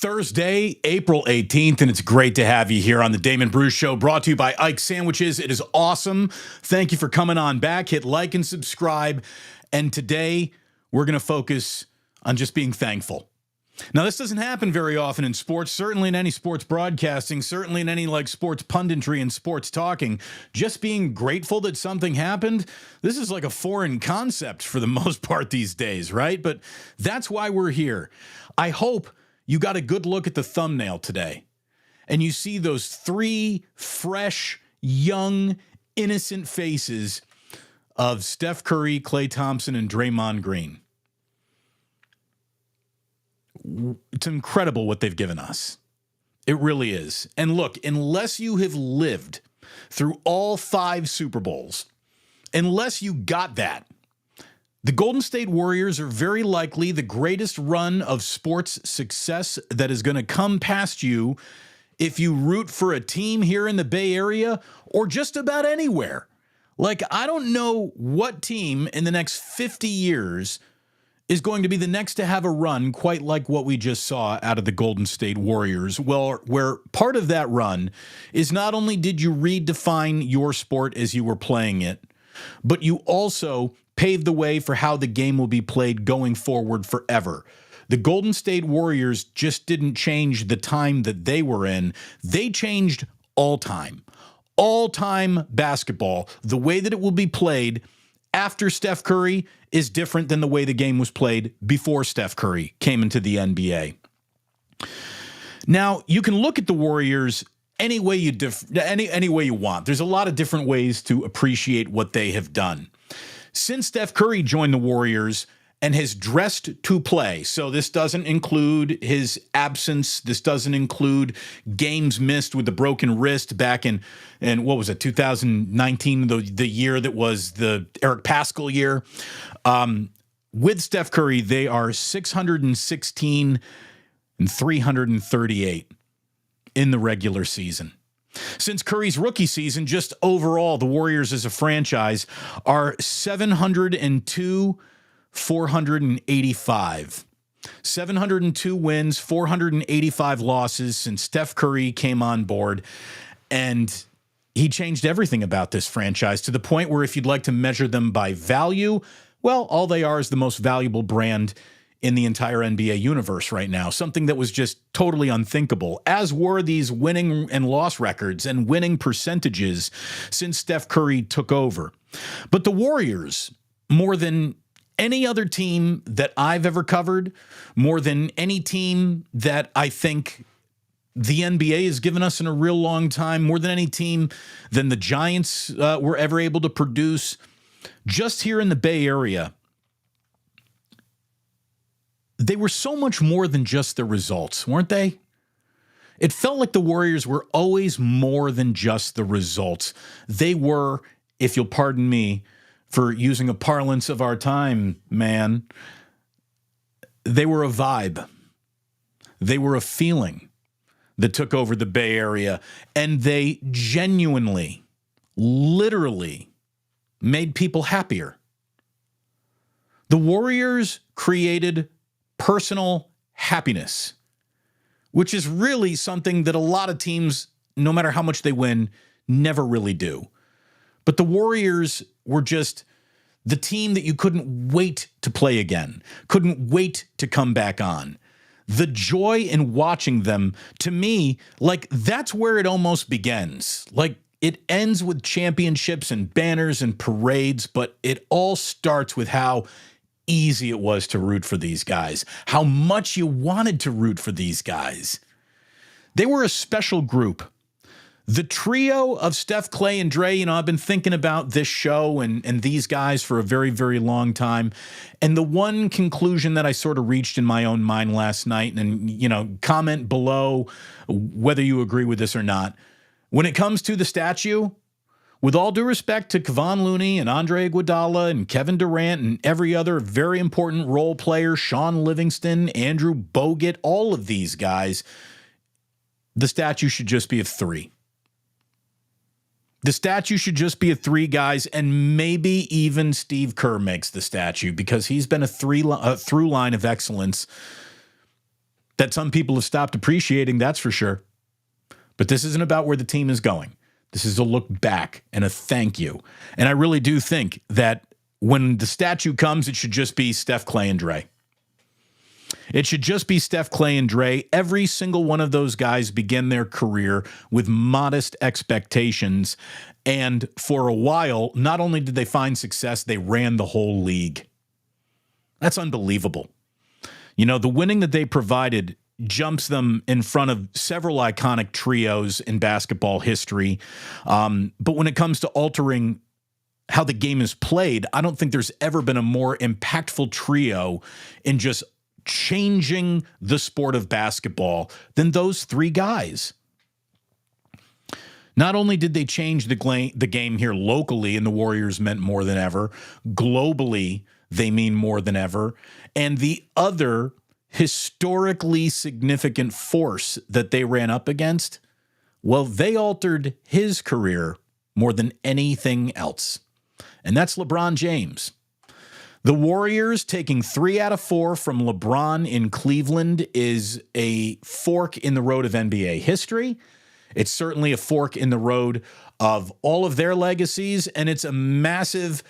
Thursday, April 18th, and it's great to have you here on the Damon Bruce Show, brought to you by Ike Sandwiches. It is awesome. Thank you for coming on back. Hit like and subscribe. And today, we're going to focus on just being thankful. Now, this doesn't happen very often in sports, certainly in any sports broadcasting, certainly in any sports punditry and sports talking. Just being grateful that something happened, this is like a foreign concept for the most part these days, right? But that's why we're here. I hope you got a good look at the thumbnail today and you see those three fresh, young, innocent faces of Steph Curry, Klay Thompson, and Draymond Green. It's incredible what they've given us. It really is. And look, unless you have lived through all 5 Super Bowls, unless you got that, the Golden State Warriors are very likely the greatest run of sports success that is going to come past you if you root for a team here in the Bay Area or just about anywhere. I don't know what team in the next 50 years is going to be the next to have a run quite like what we just saw out of the Golden State Warriors. Well, where part of that run is not only did you redefine your sport as you were playing it, but you also paved the way for how the game will be played going forward forever. The Golden State Warriors just didn't change the time that they were in. They changed all time basketball. The way that it will be played after Steph Curry is different than the way the game was played before Steph Curry came into the NBA. Now, you can look at the Warriors any way you want. There's a lot of different ways to appreciate what they have done. Since Steph Curry joined the Warriors and has dressed to play, so this doesn't include his absence, this doesn't include games missed with the broken wrist back in what was it, 2019, the year that was the Eric Paschall year. With Steph Curry, they are 616 and 338 in the regular season. Since Curry's rookie season, just overall, the Warriors as a franchise are 702, 485. 702 wins, 485 losses since Steph Curry came on board. And he changed everything about this franchise to the point where if you'd like to measure them by value, well, all they are is the most valuable brand in the entire NBA universe right now, something that was just totally unthinkable, as were these winning and loss records and winning percentages since Steph Curry took over. But the Warriors, more than any other team that I've ever covered, more than any team that I think the NBA has given us in a real long time, more than any team than the Giants were ever able to produce, just here in the Bay Area, they were so much more than just the results, weren't they? It felt like the Warriors were always more than just the results. They were, if you'll pardon me for using a parlance of our time, man, they were a vibe. They were a feeling that took over the Bay Area, and they genuinely, literally made people happier. The Warriors created personal happiness, which is really something that a lot of teams, no matter how much they win, never really do. But the Warriors were just the team that you couldn't wait to play again, couldn't wait to come back on. The joy in watching them, to me, that's where it almost begins. It ends with championships and banners and parades, but it all starts with how easy it was to root for these guys, how much you wanted to root for these guys. They were a special group. The trio of Steph, Klay, and Dre, I've been thinking about this show and these guys for a very, very long time. And the one conclusion that I sort of reached in my own mind last night, and, comment below whether you agree with this or not. When it comes to the statue, with all due respect to Kevon Looney and Andre Iguodala and Kevin Durant and every other very important role player, Sean Livingston, Andrew Bogut, all of these guys, the statue should just be of 3. The statue should just be of 3 guys, and maybe even Steve Kerr makes the statue because he's been a through line of excellence that some people have stopped appreciating, that's for sure. But this isn't about where the team is going. This is a look back and a thank you. And I really do think that when the statue comes, it should just be Steph, Clay, and Dre. It should just be Steph, Clay, and Dre. Every single one of those guys began their career with modest expectations. And for a while, not only did they find success, they ran the whole league. That's unbelievable. You know, the winning that they provided jumps them in front of several iconic trios in basketball history. But when it comes to altering how the game is played, I don't think there's ever been a more impactful trio in just changing the sport of basketball than those three guys. Not only did they change the game here locally, and the Warriors meant more than ever, globally, they mean more than ever. And the other historically significant force that they ran up against, well, they altered his career more than anything else. And that's LeBron James. The Warriors taking 3 out of 4 from LeBron in Cleveland is a fork in the road of NBA history. It's certainly a fork in the road of all of their legacies, and it's a massive...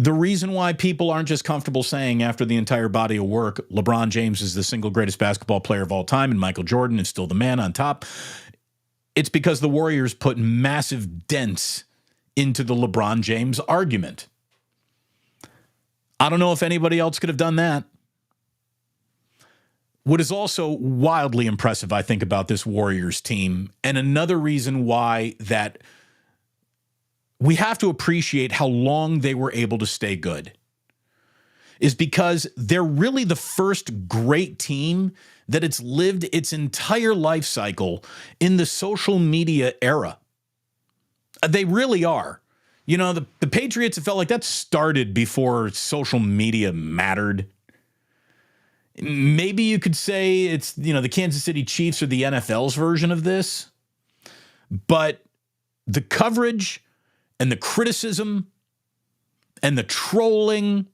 The reason why people aren't just comfortable saying after the entire body of work, LeBron James is the single greatest basketball player of all time and Michael Jordan is still the man on top, it's because the Warriors put massive dents into the LeBron James argument. I don't know if anybody else could have done that. What is also wildly impressive, I think, about this Warriors team, and another reason why that we have to appreciate how long they were able to stay good, is because they're really the first great team that it's lived its entire life cycle in the social media era. They really are. You know, the Patriots, it felt like that started before social media mattered. Maybe you could say it's, you know, the Kansas City Chiefs or the NFL's version of this. But the coverage and the criticism and the trolling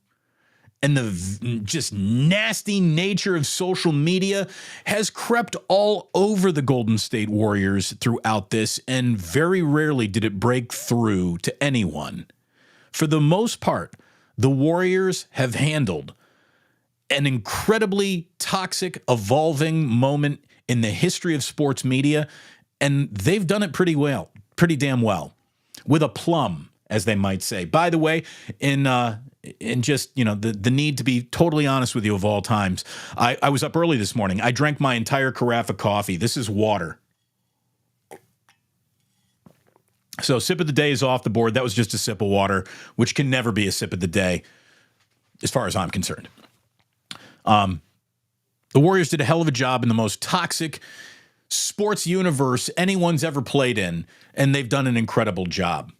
and the just nasty nature of social media has crept all over the Golden State Warriors throughout this, and very rarely did it break through to anyone. For the most part, the Warriors have handled an incredibly toxic, evolving moment in the history of sports media, and they've done it pretty well, pretty damn well, with aplomb, as they might say. By the way, in just, you know, the need to be totally honest with you of all times, I was up early this morning. I drank my entire carafe of coffee. This is water. So sip of the day is off the board. That was just a sip of water, which can never be a sip of the day, as far as I'm concerned. The Warriors did a hell of a job in the most toxic sports universe anyone's ever played in, and they've done an incredible job.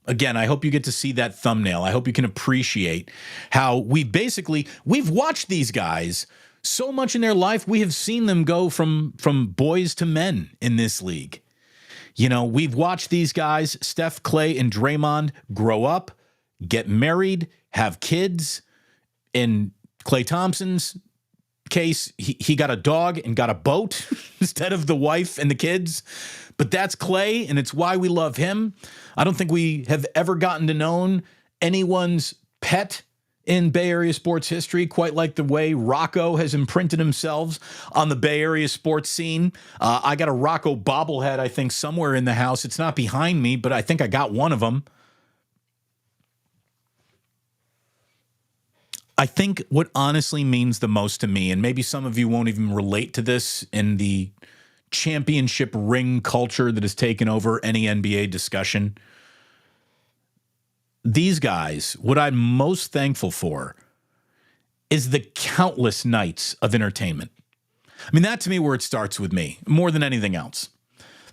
Again, I hope you get to see that thumbnail. I hope you can appreciate how we've watched these guys so much in their life. We have seen them go from boys to men in this league. You know, we've watched these guys, Steph, Clay, and Draymond, grow up, get married, have kids. In Klay Thompson's case, he got a dog and got a boat instead of the wife and the kids. But that's Clay, and it's why we love him. I don't think we have ever gotten to know anyone's pet in Bay Area sports history quite like the way Rocco has imprinted himself on the Bay Area sports scene. I got a Rocco bobblehead, I think, somewhere in the house. It's not behind me, but I think I got one of them. I think what honestly means the most to me, and maybe some of you won't even relate to this in the championship ring culture that has taken over any NBA discussion. These guys, what I'm most thankful for is the countless nights of entertainment. I mean, that to me where it starts with me, more than anything else.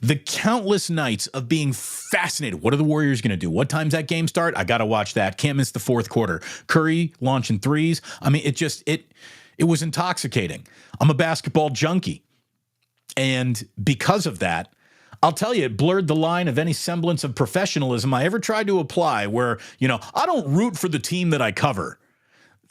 The countless nights of being fascinated. What are the Warriors going to do? What time's that game start? I got to watch that. Can't miss the fourth quarter. Curry launching threes. I mean, it was intoxicating. I'm a basketball junkie. And because of that, I'll tell you, it blurred the line of any semblance of professionalism I ever tried to apply where, you know, I don't root for the team that I cover.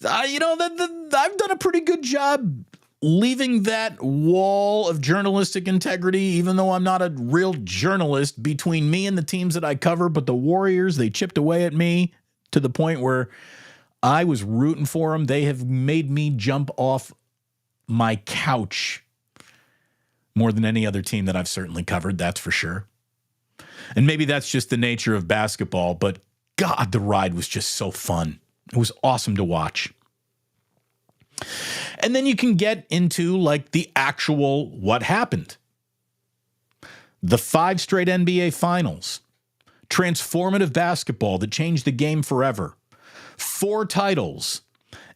I've done a pretty good job leaving that wall of journalistic integrity, even though I'm not a real journalist, between me and the teams that I cover. But the Warriors, they chipped away at me to the point where I was rooting for them. They have made me jump off my couch more than any other team that I've certainly covered, that's for sure. And maybe that's just the nature of basketball, but God, the ride was just so fun. It was awesome to watch. And then you can get into like the actual what happened. The 5 straight NBA finals. Transformative basketball that changed the game forever. 4 titles.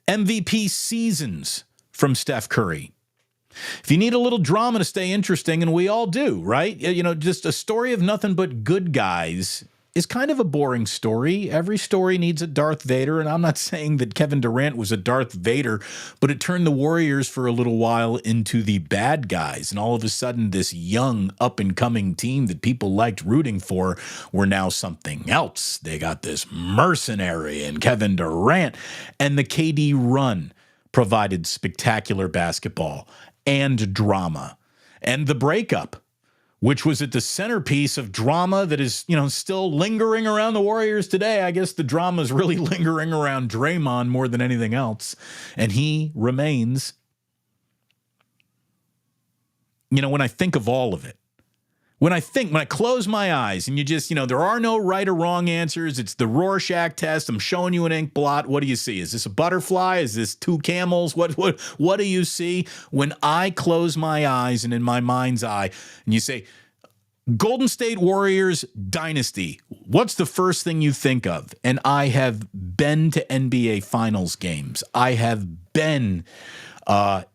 MVP seasons from Steph Curry. If you need a little drama to stay interesting, and we all do, right? Just a story of nothing but good guys is kind of a boring story. Every story needs a Darth Vader, and I'm not saying that Kevin Durant was a Darth Vader, but it turned the Warriors for a little while into the bad guys, and all of a sudden this young, up-and-coming team that people liked rooting for were now something else. They got this mercenary in Kevin Durant, and the KD run provided spectacular basketball and drama, and the breakup, which was at the centerpiece of drama that is, still lingering around the Warriors today. I guess the drama is really lingering around Draymond more than anything else, and he remains. When I think of all of it, when I close my eyes and you just, there are no right or wrong answers. It's the Rorschach test. I'm showing you an ink blot. What do you see? Is this a butterfly? Is this 2 camels? What do you see when I close my eyes and in my mind's eye and you say, Golden State Warriors dynasty? What's the first thing you think of? And I have been to NBA Finals games. I have been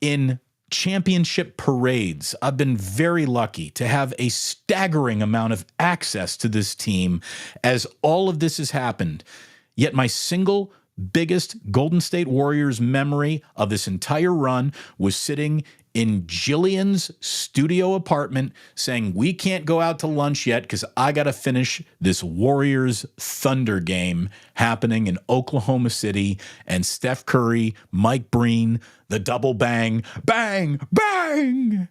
in championship parades. I've been very lucky to have a staggering amount of access to this team as all of this has happened. Yet my single biggest Golden State Warriors memory of this entire run was sitting in Jillian's studio apartment saying, we can't go out to lunch yet because I got to finish this Warriors Thunder game happening in Oklahoma City, and Steph Curry, Mike Breen, the double bang, bang, bang.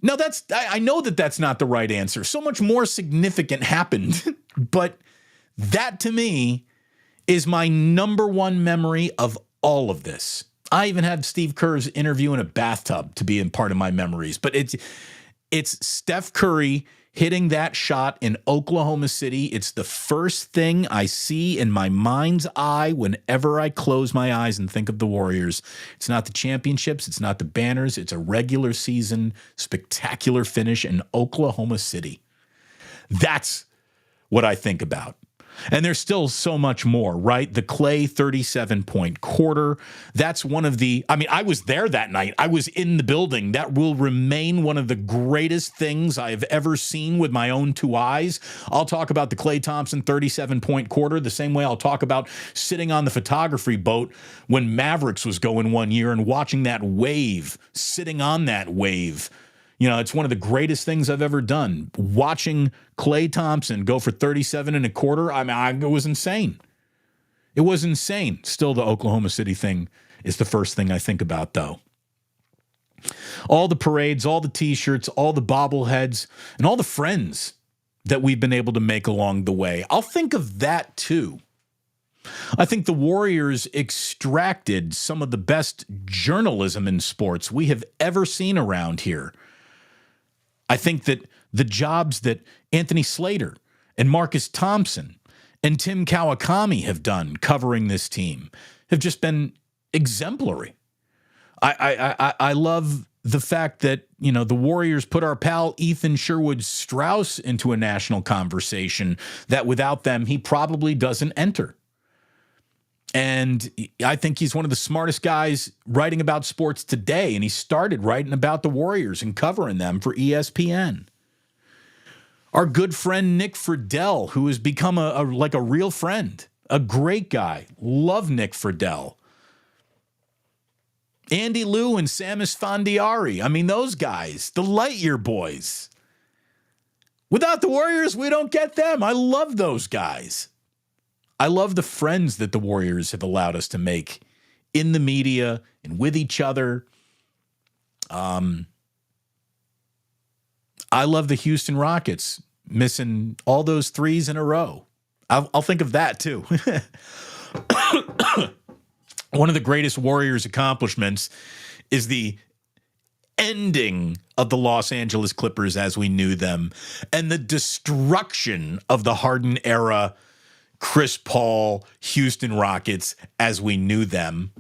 Now I know that that's not the right answer. So much more significant happened, but that to me is my number one memory of all of this. I even have Steve Kerr's interview in a bathtub to be in part of my memories, but it's Steph Curry hitting that shot in Oklahoma City. It's the first thing I see in my mind's eye whenever I close my eyes and think of the Warriors. It's not the championships. It's not the banners. It's a regular season spectacular finish in Oklahoma City. That's what I think about. And there's still so much more, right? The Clay 37-point quarter. That's one of I was there that night. I was in the building. That will remain one of the greatest things I have ever seen with my own 2 eyes. I'll talk about the Klay Thompson 37-point quarter the same way I'll talk about sitting on the photography boat when Mavericks was going one year and watching that wave, sitting on that wave. It's one of the greatest things I've ever done. Watching Klay Thompson go for 37 and a quarter, it was insane. It was insane. Still, the Oklahoma City thing is the first thing I think about, though. All the parades, all the T-shirts, all the bobbleheads, and all the friends that we've been able to make along the way. I'll think of that, too. I think the Warriors extracted some of the best journalism in sports we have ever seen around here. I think that the jobs that Anthony Slater and Marcus Thompson and Tim Kawakami have done covering this team have just been exemplary. I love the fact that, the Warriors put our pal Ethan Sherwood Strauss into a national conversation that without them, he probably doesn't enter. And I think he's one of the smartest guys writing about sports today. And he started writing about the Warriors and covering them for ESPN. Our good friend Nick Friedel, who has become a real friend, a great guy. Love Nick Friedel. Andy Liu and Samus Fondiari. Those guys, the Lightyear boys. Without the Warriors, we don't get them. I love those guys. I love the friends that the Warriors have allowed us to make in the media and with each other. I love the Houston Rockets missing all those threes in a row. I'll think of that too. One of the greatest Warriors accomplishments is the ending of the Los Angeles Clippers as we knew them and the destruction of the Harden era Chris Paul Houston Rockets as we knew them.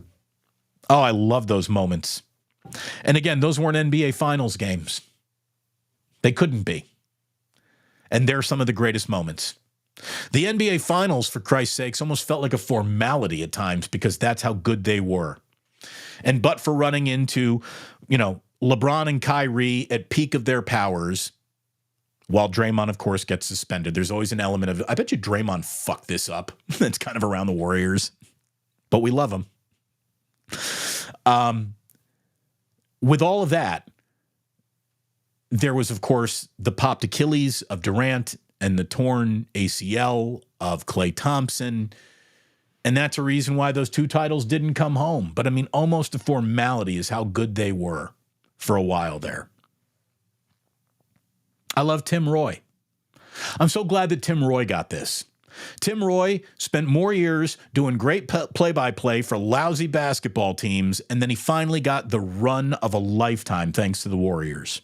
Oh, I love those moments. And again, those weren't NBA Finals games. They couldn't be. And they're some of the greatest moments. The NBA Finals, for Christ's sakes, almost felt like a formality at times because that's how good they were. And but for running into, LeBron and Kyrie at peak of their powers, while Draymond, of course, gets suspended, there's always an element of, I bet you Draymond fucked this up. That's kind of around the Warriors. But we love him. With all of that, there was, of course, the popped Achilles of Durant and the torn ACL of Klay Thompson. And that's a reason why those two titles didn't come home. But I mean, almost a formality is how good they were for a while there. I love Tim Roy. I'm so glad that Tim Roy got this. Tim Roy spent more years doing great play-by-play for lousy basketball teams, and then he finally got the run of a lifetime thanks to the Warriors.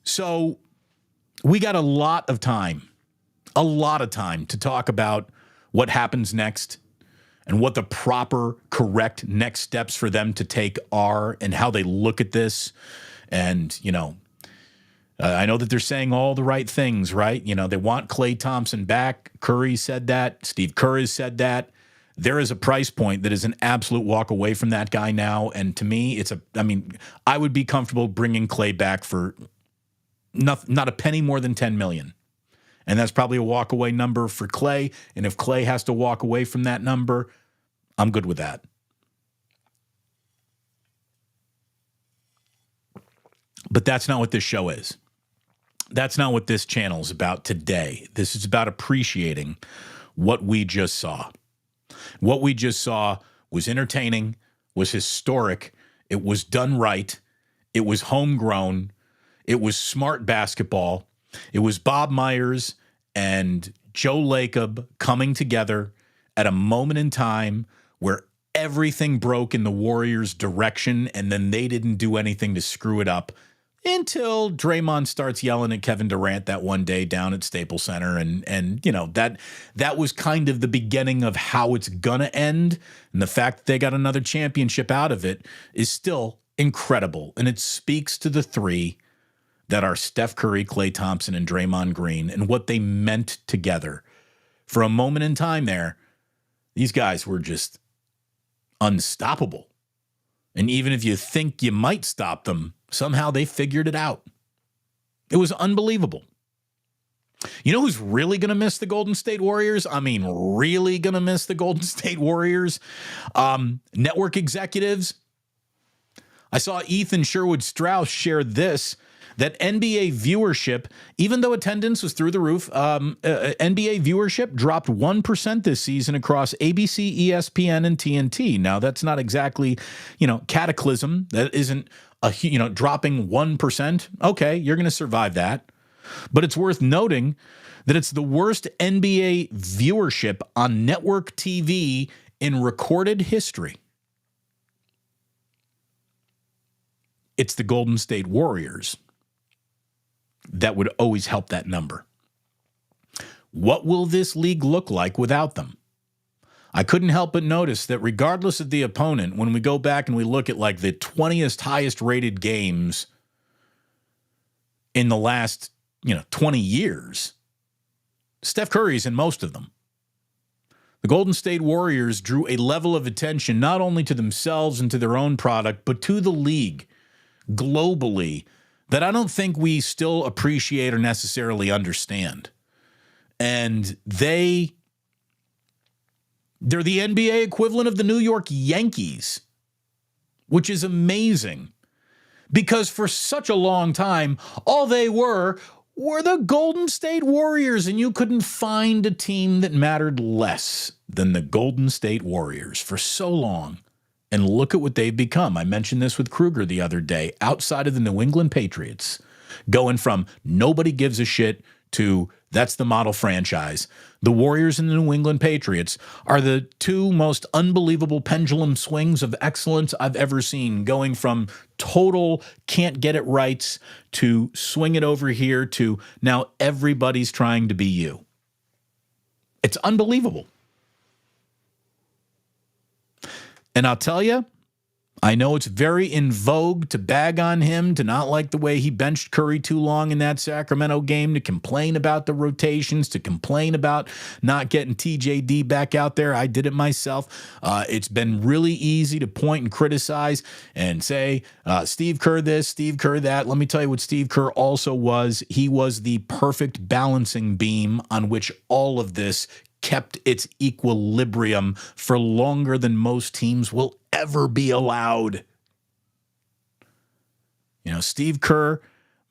So we got a lot of time to talk about what happens next and what the proper, correct next steps for them to take are and how they look at this. And, I know that they're saying all the right things, right? They want Klay Thompson back. Curry said that. Steve Kerr has said that. There is a price point that is an absolute walk away from that guy now. And to me, I would be comfortable bringing Klay back for not a penny more than $10 million. And that's probably a walk away number for Klay. And if Klay has to walk away from that number, I'm good with that. But that's not what this show is. That's not what this channel is about today. This is about appreciating what we just saw. What we just saw was entertaining, was historic, it was done right, it was homegrown, it was smart basketball, it was Bob Myers and Joe Lacob coming together at a moment in time where everything broke in the Warriors' direction, and then they didn't do anything to screw it up until Draymond starts yelling at Kevin Durant that one day down at Staples Center. And that was kind of the beginning of how it's going to end. And the fact that they got another championship out of it is still incredible. And it speaks to the three that are Steph Curry, Klay Thompson, and Draymond Green and what they meant together. For a moment in time there, these guys were just unstoppable. And even if you think you might stop them, somehow they figured it out. It was unbelievable. You know who's really going to miss the Golden State Warriors? I mean, really going to miss the Golden State Warriors? Network executives. I saw Ethan Sherwood Strauss share this, that NBA viewership, even though attendance was through the roof, NBA viewership dropped 1% this season across ABC, ESPN, and TNT. Now, that's not exactly, cataclysm. That isn't dropping 1%. Okay, you're going to survive that. But it's worth noting that it's the worst NBA viewership on network TV in recorded history. It's the Golden State Warriors that would always help that number. What will this league look like without them? I couldn't help but notice that regardless of the opponent, when we go back and we look at like the 20th highest rated games in the last, 20 years, Steph Curry's in most of them. The Golden State Warriors drew a level of attention not only to themselves and to their own product, but to the league globally that I don't think we still appreciate or necessarily understand. And they're the NBA equivalent of the New York Yankees, which is amazing because for such a long time, all they were were the Golden State Warriors, and you couldn't find a team that mattered less than the Golden State Warriors for so long. And look at what they've become. I mentioned this with Kruger the other day. Outside of the New England Patriots, going from nobody gives a shit to that's the model franchise. The Warriors and the New England Patriots are the two most unbelievable pendulum swings of excellence I've ever seen, going from total can't get it right to swing it over here to now everybody's trying to be you. It's unbelievable. And I'll tell you, I know it's very in vogue to bag on him, to not like the way he benched Curry too long in that Sacramento game, to complain about the rotations, to complain about not getting TJD back out there. I did it myself. It's been really easy to point and criticize and say, Steve Kerr this, Steve Kerr that. Let me tell you what Steve Kerr also was. He was the perfect balancing beam on which all of this kept its equilibrium for longer than most teams will ever be allowed. You know, Steve Kerr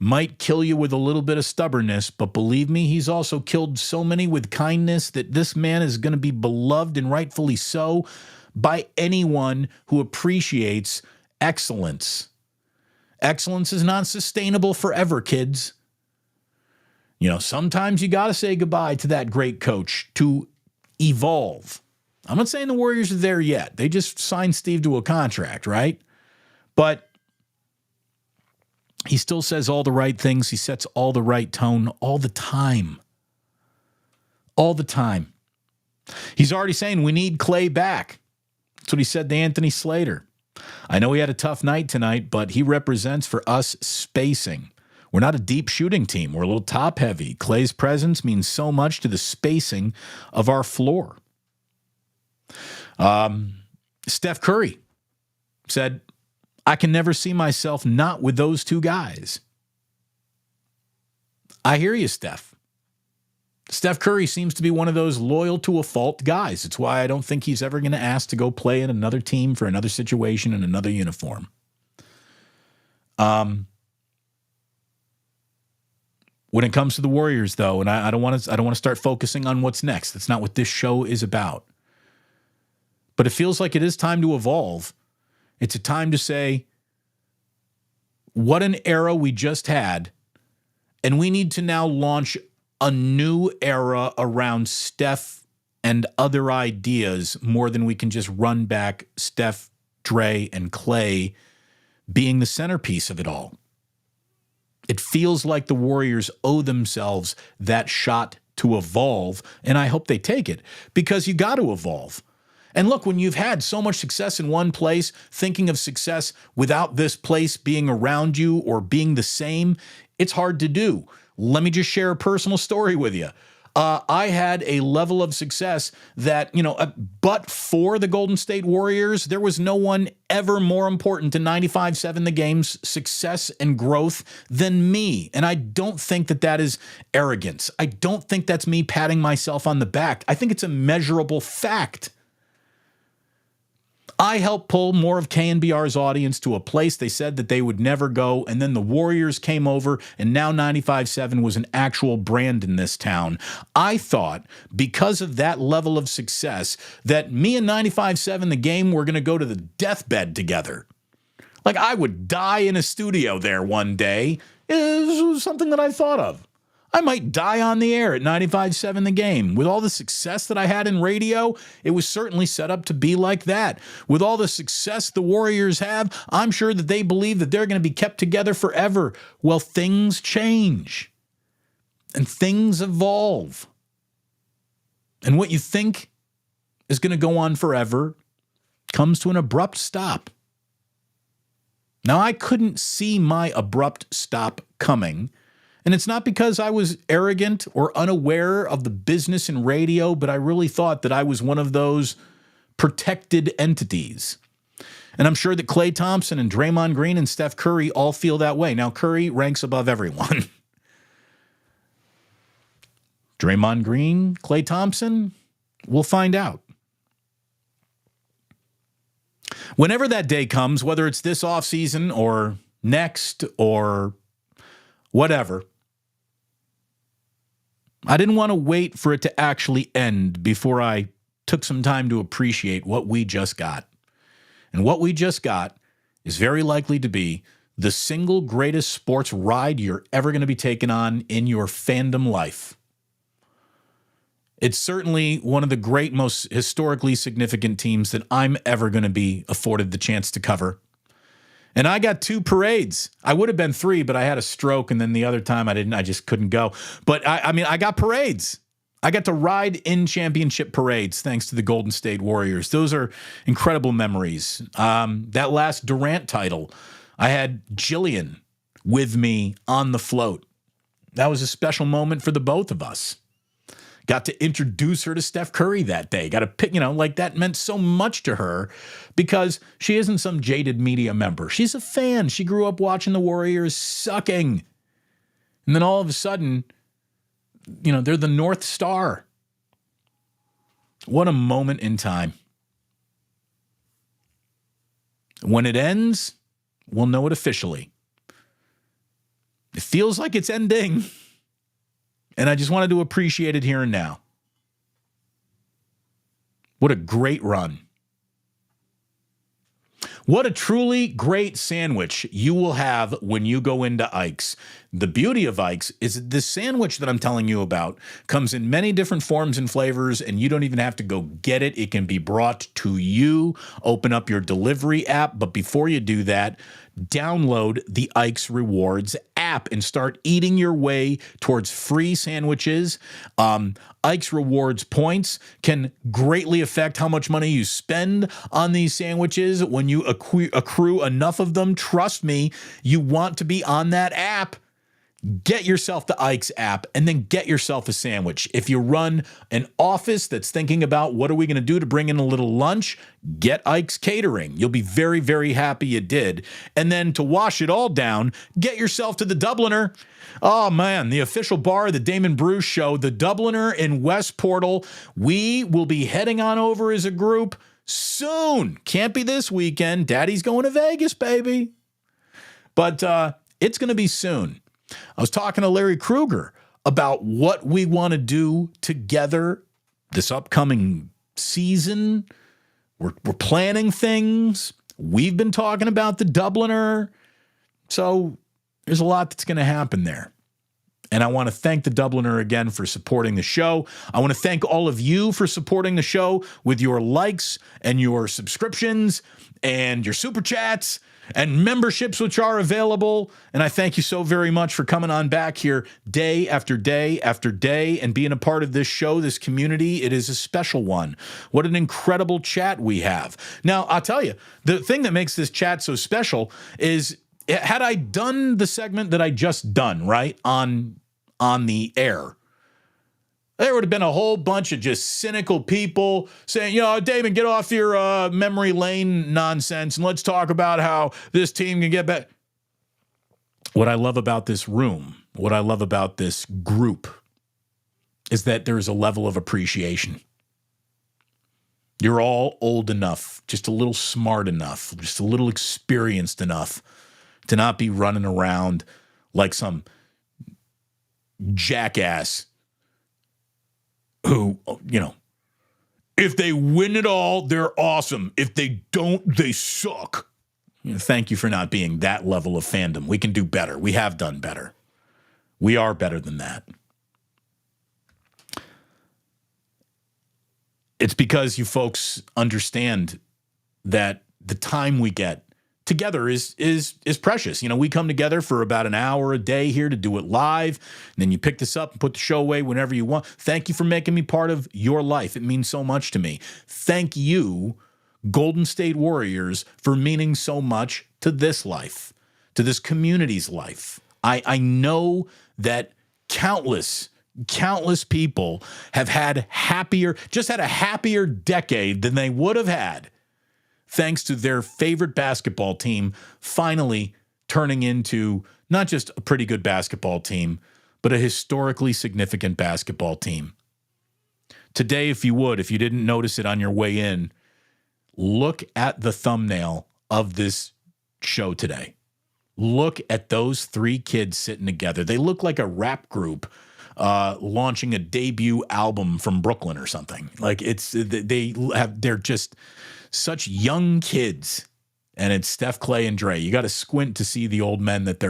might kill you with a little bit of stubbornness, but believe me, he's also killed so many with kindness that this man is going to be beloved, and rightfully so, by anyone who appreciates excellence. Excellence is not sustainable forever, kids. You know, sometimes you got to say goodbye to that great coach to evolve. I'm not saying the Warriors are there yet. They just signed Steve to a contract, right? But he still says all the right things. He sets all the right tone all the time. All the time. He's already saying we need Clay back. That's what he said to Anthony Slater. I know he had a tough night tonight, but he represents for us spacing. We're not a deep shooting team. We're a little top heavy. Clay's presence means so much to the spacing of our floor. Steph Curry said, I can never see myself not with those two guys. I hear you, Steph. Steph Curry seems to be one of those loyal to a fault guys. It's why I don't think he's ever going to ask to go play in another team for another situation in another uniform. When it comes to the Warriors, though, and I don't want to start focusing on what's next. That's not what this show is about. But it feels like it is time to evolve. It's a time to say, what an era we just had, and we need to now launch a new era around Steph and other ideas more than we can just run back Steph, Dre, and Clay being the centerpiece of it all. It feels like the Warriors owe themselves that shot to evolve, and I hope they take it, because you got to evolve. And look, when you've had so much success in one place, thinking of success without this place being around you or being the same, it's hard to do. Let me just share a personal story with you. I had a level of success that, but for the Golden State Warriors, there was no one ever more important to 95-7 the game's success and growth than me. And I don't think that is arrogance. I don't think that's me patting myself on the back. I think it's a measurable fact. I helped pull more of KNBR's audience to a place they said that they would never go, and then the Warriors came over, and now 95.7 was an actual brand in this town. I thought, because of that level of success, that me and 95.7 the game were going to go to the deathbed together. Like, I would die in a studio there one day. It was something that I thought of. I might die on the air at 95.7 the game. With all the success that I had in radio, it was certainly set up to be like that. With all the success the Warriors have, I'm sure that they believe that they're going to be kept together forever. Well, things change. And things evolve. And what you think is going to go on forever comes to an abrupt stop. Now, I couldn't see my abrupt stop coming. And it's not because I was arrogant or unaware of the business in radio, but I really thought that I was one of those protected entities. And I'm sure that Klay Thompson and Draymond Green and Steph Curry all feel that way. Now, Curry ranks above everyone. Draymond Green, Klay Thompson, we'll find out. Whenever that day comes, whether it's this offseason or next or whatever, I didn't want to wait for it to actually end before I took some time to appreciate what we just got. And what we just got is very likely to be the single greatest sports ride you're ever going to be taken on in your fandom life. It's certainly one of the great, most historically significant teams that I'm ever going to be afforded the chance to cover. And I got 2 parades. I would have been 3, but I had a stroke, and then the other time I just couldn't go. But I got parades. I got to ride in championship parades thanks to the Golden State Warriors. Those are incredible memories. That last Durant title, I had Jillian with me on the float. That was a special moment for the both of us. Got to introduce her to Steph Curry that day. Got to pick, that meant so much to her because she isn't some jaded media member. She's a fan. She grew up watching the Warriors sucking. And then all of a sudden, they're the North Star. What a moment in time. When it ends, we'll know it officially. It feels like it's ending. And I just wanted to appreciate it here and now. What a great run. What a truly great sandwich you will have when you go into Ike's. The beauty of Ike's is this sandwich that I'm telling you about comes in many different forms and flavors, and you don't even have to go get it. It can be brought to you. Open up your delivery app. But before you do that, download the Ike's Rewards app and start eating your way towards free sandwiches. Ike's Rewards points can greatly affect how much money you spend on these sandwiches. When you accrue enough of them, trust me, you want to be on that app. Get yourself the Ike's app and then get yourself a sandwich. If you run an office that's thinking about what are we going to do to bring in a little lunch, get Ike's Catering. You'll be very, very happy you did. And then to wash it all down, get yourself to the Dubliner. Oh, man, the official bar of the Damon Bruce Show, the Dubliner in West Portal. We will be heading on over as a group soon. Can't be this weekend. Daddy's going to Vegas, baby. But it's going to be soon. I was talking to Larry Krueger about what we want to do together this upcoming season. We're planning things. We've been talking about the Dubliner. So there's a lot that's going to happen there. And I want to thank the Dubliner again for supporting the show. I want to thank all of you for supporting the show with your likes and your subscriptions and your super chats and memberships, which are available. And I thank you so very much for coming on back here day after day after day and being a part of this show, this community. It is a special one. What an incredible chat we have. Now, I'll tell you, the thing that makes this chat so special is had I done the segment that I just done, right, on the air, there would have been a whole bunch of just cynical people saying, David, get off your memory lane nonsense and let's talk about how this team can get back. What I love about this room, what I love about this group is that there is a level of appreciation. You're all old enough, just a little smart enough, just a little experienced enough to not be running around like some jackass who, if they win it all, they're awesome. If they don't, they suck. Thank you for not being that level of fandom. We can do better. We have done better. We are better than that. It's because you folks understand that the time we get together is precious. We come together for about an hour a day here to do it live. And then you pick this up and put the show away whenever you want. Thank you for making me part of your life. It means so much to me. Thank you, Golden State Warriors, for meaning so much to this life, to this community's life. I know that countless people have had a happier decade than they would have had thanks to their favorite basketball team finally turning into not just a pretty good basketball team, but a historically significant basketball team. Today, if you didn't notice it on your way in, look at the thumbnail of this show today. Look at those 3 kids sitting together. They look like a rap group launching a debut album from Brooklyn or something. Like they're just such young kids. And it's Steph, Clay, and Dre. You got to squint to see the old men that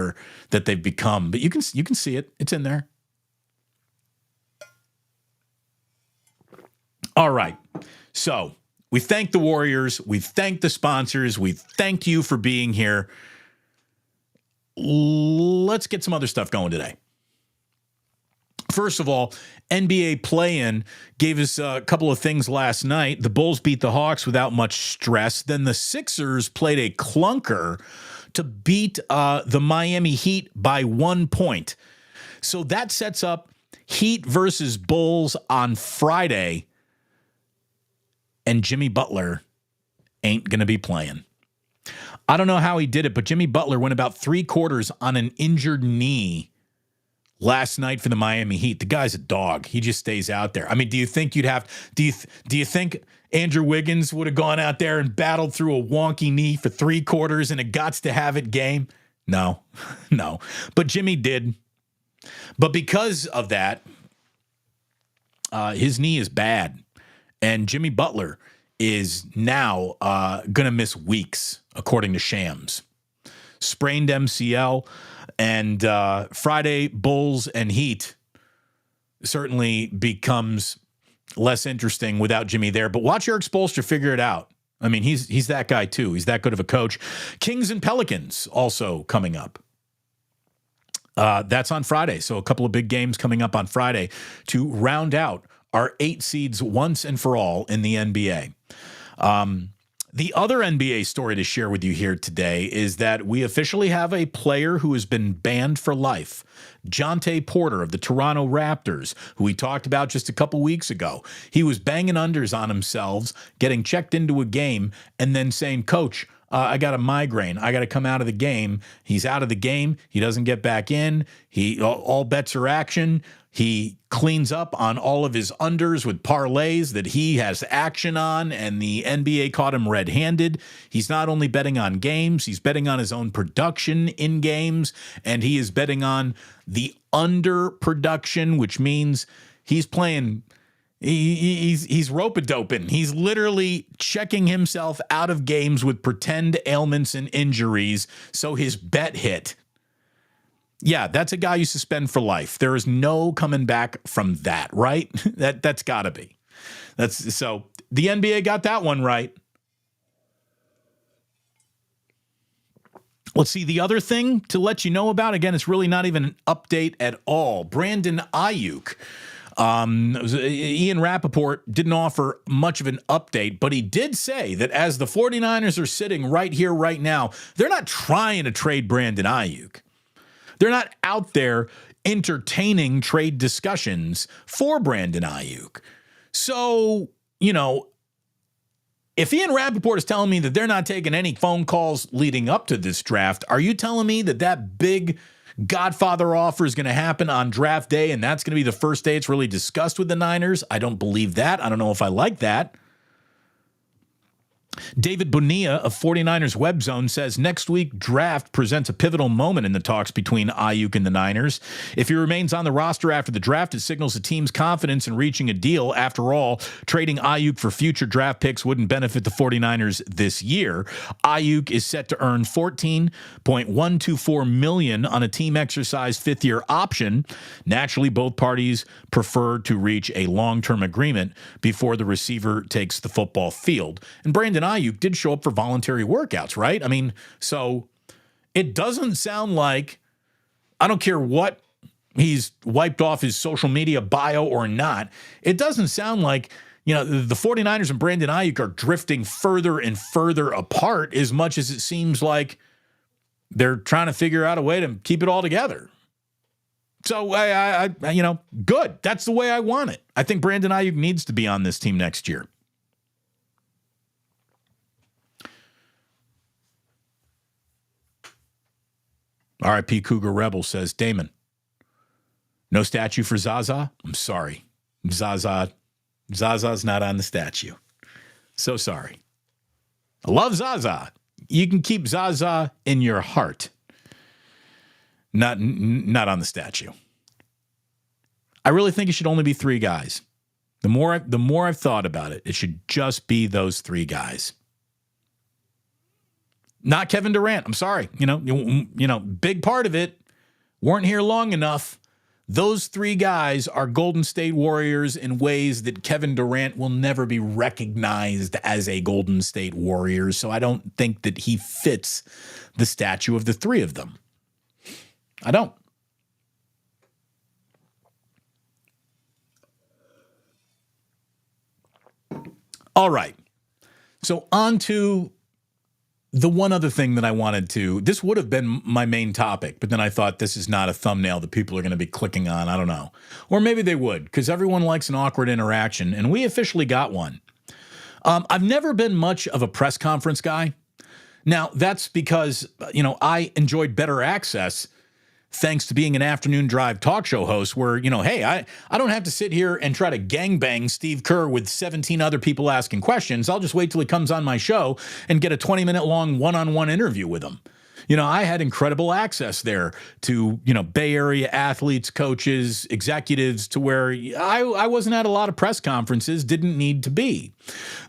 they've become, but you can see it. It's in there. All right. So we thank the Warriors. We thank the sponsors. We thank you for being here. Let's get some other stuff going today. First of all, NBA play-in gave us a couple of things last night. The Bulls beat the Hawks without much stress. Then the Sixers played a clunker to beat the Miami Heat by 1 point. So that sets up Heat versus Bulls on Friday. And Jimmy Butler ain't going to be playing. I don't know how he did it, but Jimmy Butler went about 3 quarters on an injured knee last night for the Miami Heat. The guy's a dog. He just stays out there. I mean, do you think Andrew Wiggins would have gone out there and battled through a wonky knee for 3 quarters in a gots to have it game? No. But Jimmy did. But because of that, his knee is bad. And Jimmy Butler is now going to miss weeks, according to Shams. Sprained MCL. And Friday, Bulls and Heat certainly becomes less interesting without Jimmy there. But watch Eric Spoelstra figure it out. I mean, he's that guy too. He's that good of a coach. Kings and Pelicans also coming up. That's on Friday. So a couple of big games coming up on Friday to round out our 8 seeds once and for all in the NBA. The other NBA story to share with you here today is that we officially have a player who has been banned for life. Jonte Porter of the Toronto Raptors, who we talked about just a couple weeks ago. He was banging unders on himself, getting checked into a game, and then saying, "Coach, I got a migraine. I got to come out of the game." He's out of the game. He doesn't get back in. All bets are action. He cleans up on all of his unders with parlays that he has action on, and the NBA caught him red-handed. He's not only betting on games, he's betting on his own production in games, and he is betting on the underproduction, which means he's playing. He's rope-a-doping. He's literally checking himself out of games with pretend ailments and injuries so his bet hit. Yeah, that's a guy you suspend for life. There is no coming back from that, right? That's got to be. So the NBA got that one right. Let's see, the other thing to let you know about, again, it's really not even an update at all. Brandon Ayuk. Ian Rappaport didn't offer much of an update, but he did say that as the 49ers are sitting right here, right now, they're not trying to trade Brandon Ayuk. They're not out there entertaining trade discussions for Brandon Ayuk. So, if Ian Rappaport is telling me that they're not taking any phone calls leading up to this draft, are you telling me that big Godfather offer is going to happen on draft day and that's going to be the first day it's really discussed with the Niners? I don't believe that. I don't know if I like that. David Bonilla of 49ers Web Zone says next week draft presents a pivotal moment in the talks between Ayuk and the Niners. If he remains on the roster after the draft, it signals the team's confidence in reaching a deal. After all, trading Ayuk for future draft picks wouldn't benefit the 49ers this year. Ayuk is set to earn $14.124 million on a team exercise fifth-year option. Naturally, both parties prefer to reach a long-term agreement before the receiver takes the football field. And Brandon Ayuk did show up for voluntary workouts, right? I mean, so it doesn't sound like, I don't care what he's wiped off his social media bio or not, it doesn't sound like, the 49ers and Brandon Ayuk are drifting further and further apart as much as it seems like they're trying to figure out a way to keep it all together. So, I good. That's the way I want it. I think Brandon Ayuk needs to be on this team next year. R.I.P. Cougar Rebel says, Damon, no statue for Zaza? I'm sorry. Zaza's not on the statue. So sorry. I love Zaza. You can keep Zaza in your heart. Not on the statue. I I really think it should only be 3 guys. The more I've thought about it, it should just be those 3 guys. Not Kevin Durant. I'm sorry. Big part of it. Weren't here long enough. Those 3 guys are Golden State Warriors in ways that Kevin Durant will never be recognized as a Golden State Warrior. So I don't think that he fits the statue of the 3 of them. I don't. All right. So on to the one other thing that I wanted to, this would have been my main topic, but then I thought this is not a thumbnail that people are going to be clicking on. I don't know. Or maybe they would, because everyone likes an awkward interaction, and we officially got one. I've never been much of a press conference guy. Now, that's because, I enjoyed better access thanks to being an afternoon drive talk show host where, hey, I don't have to sit here and try to gangbang Steve Kerr with 17 other people asking questions. I'll just wait till he comes on my show and get a 20-minute long one-on-one interview with him. I had incredible access there to, Bay Area athletes, coaches, executives, to where I wasn't at a lot of press conferences, didn't need to be.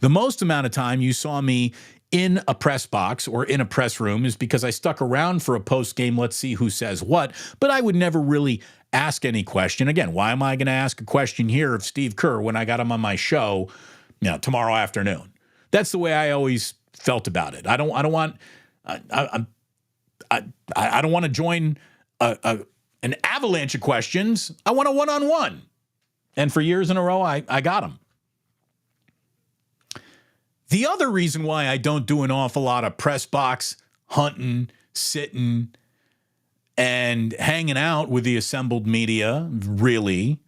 The most amount of time you saw me in a press box or in a press room is because I stuck around for a post-game, let's see who says what, but I would never really ask any question. Again, why am I going to ask a question here of Steve Kerr when I got him on my show, tomorrow afternoon? That's the way I always felt about it. I don't want to join an avalanche of questions. I want a one-on-one. And for years in a row, I got them. The other reason why I don't do an awful lot of press box hunting, sitting, and hanging out with the assembled media, really,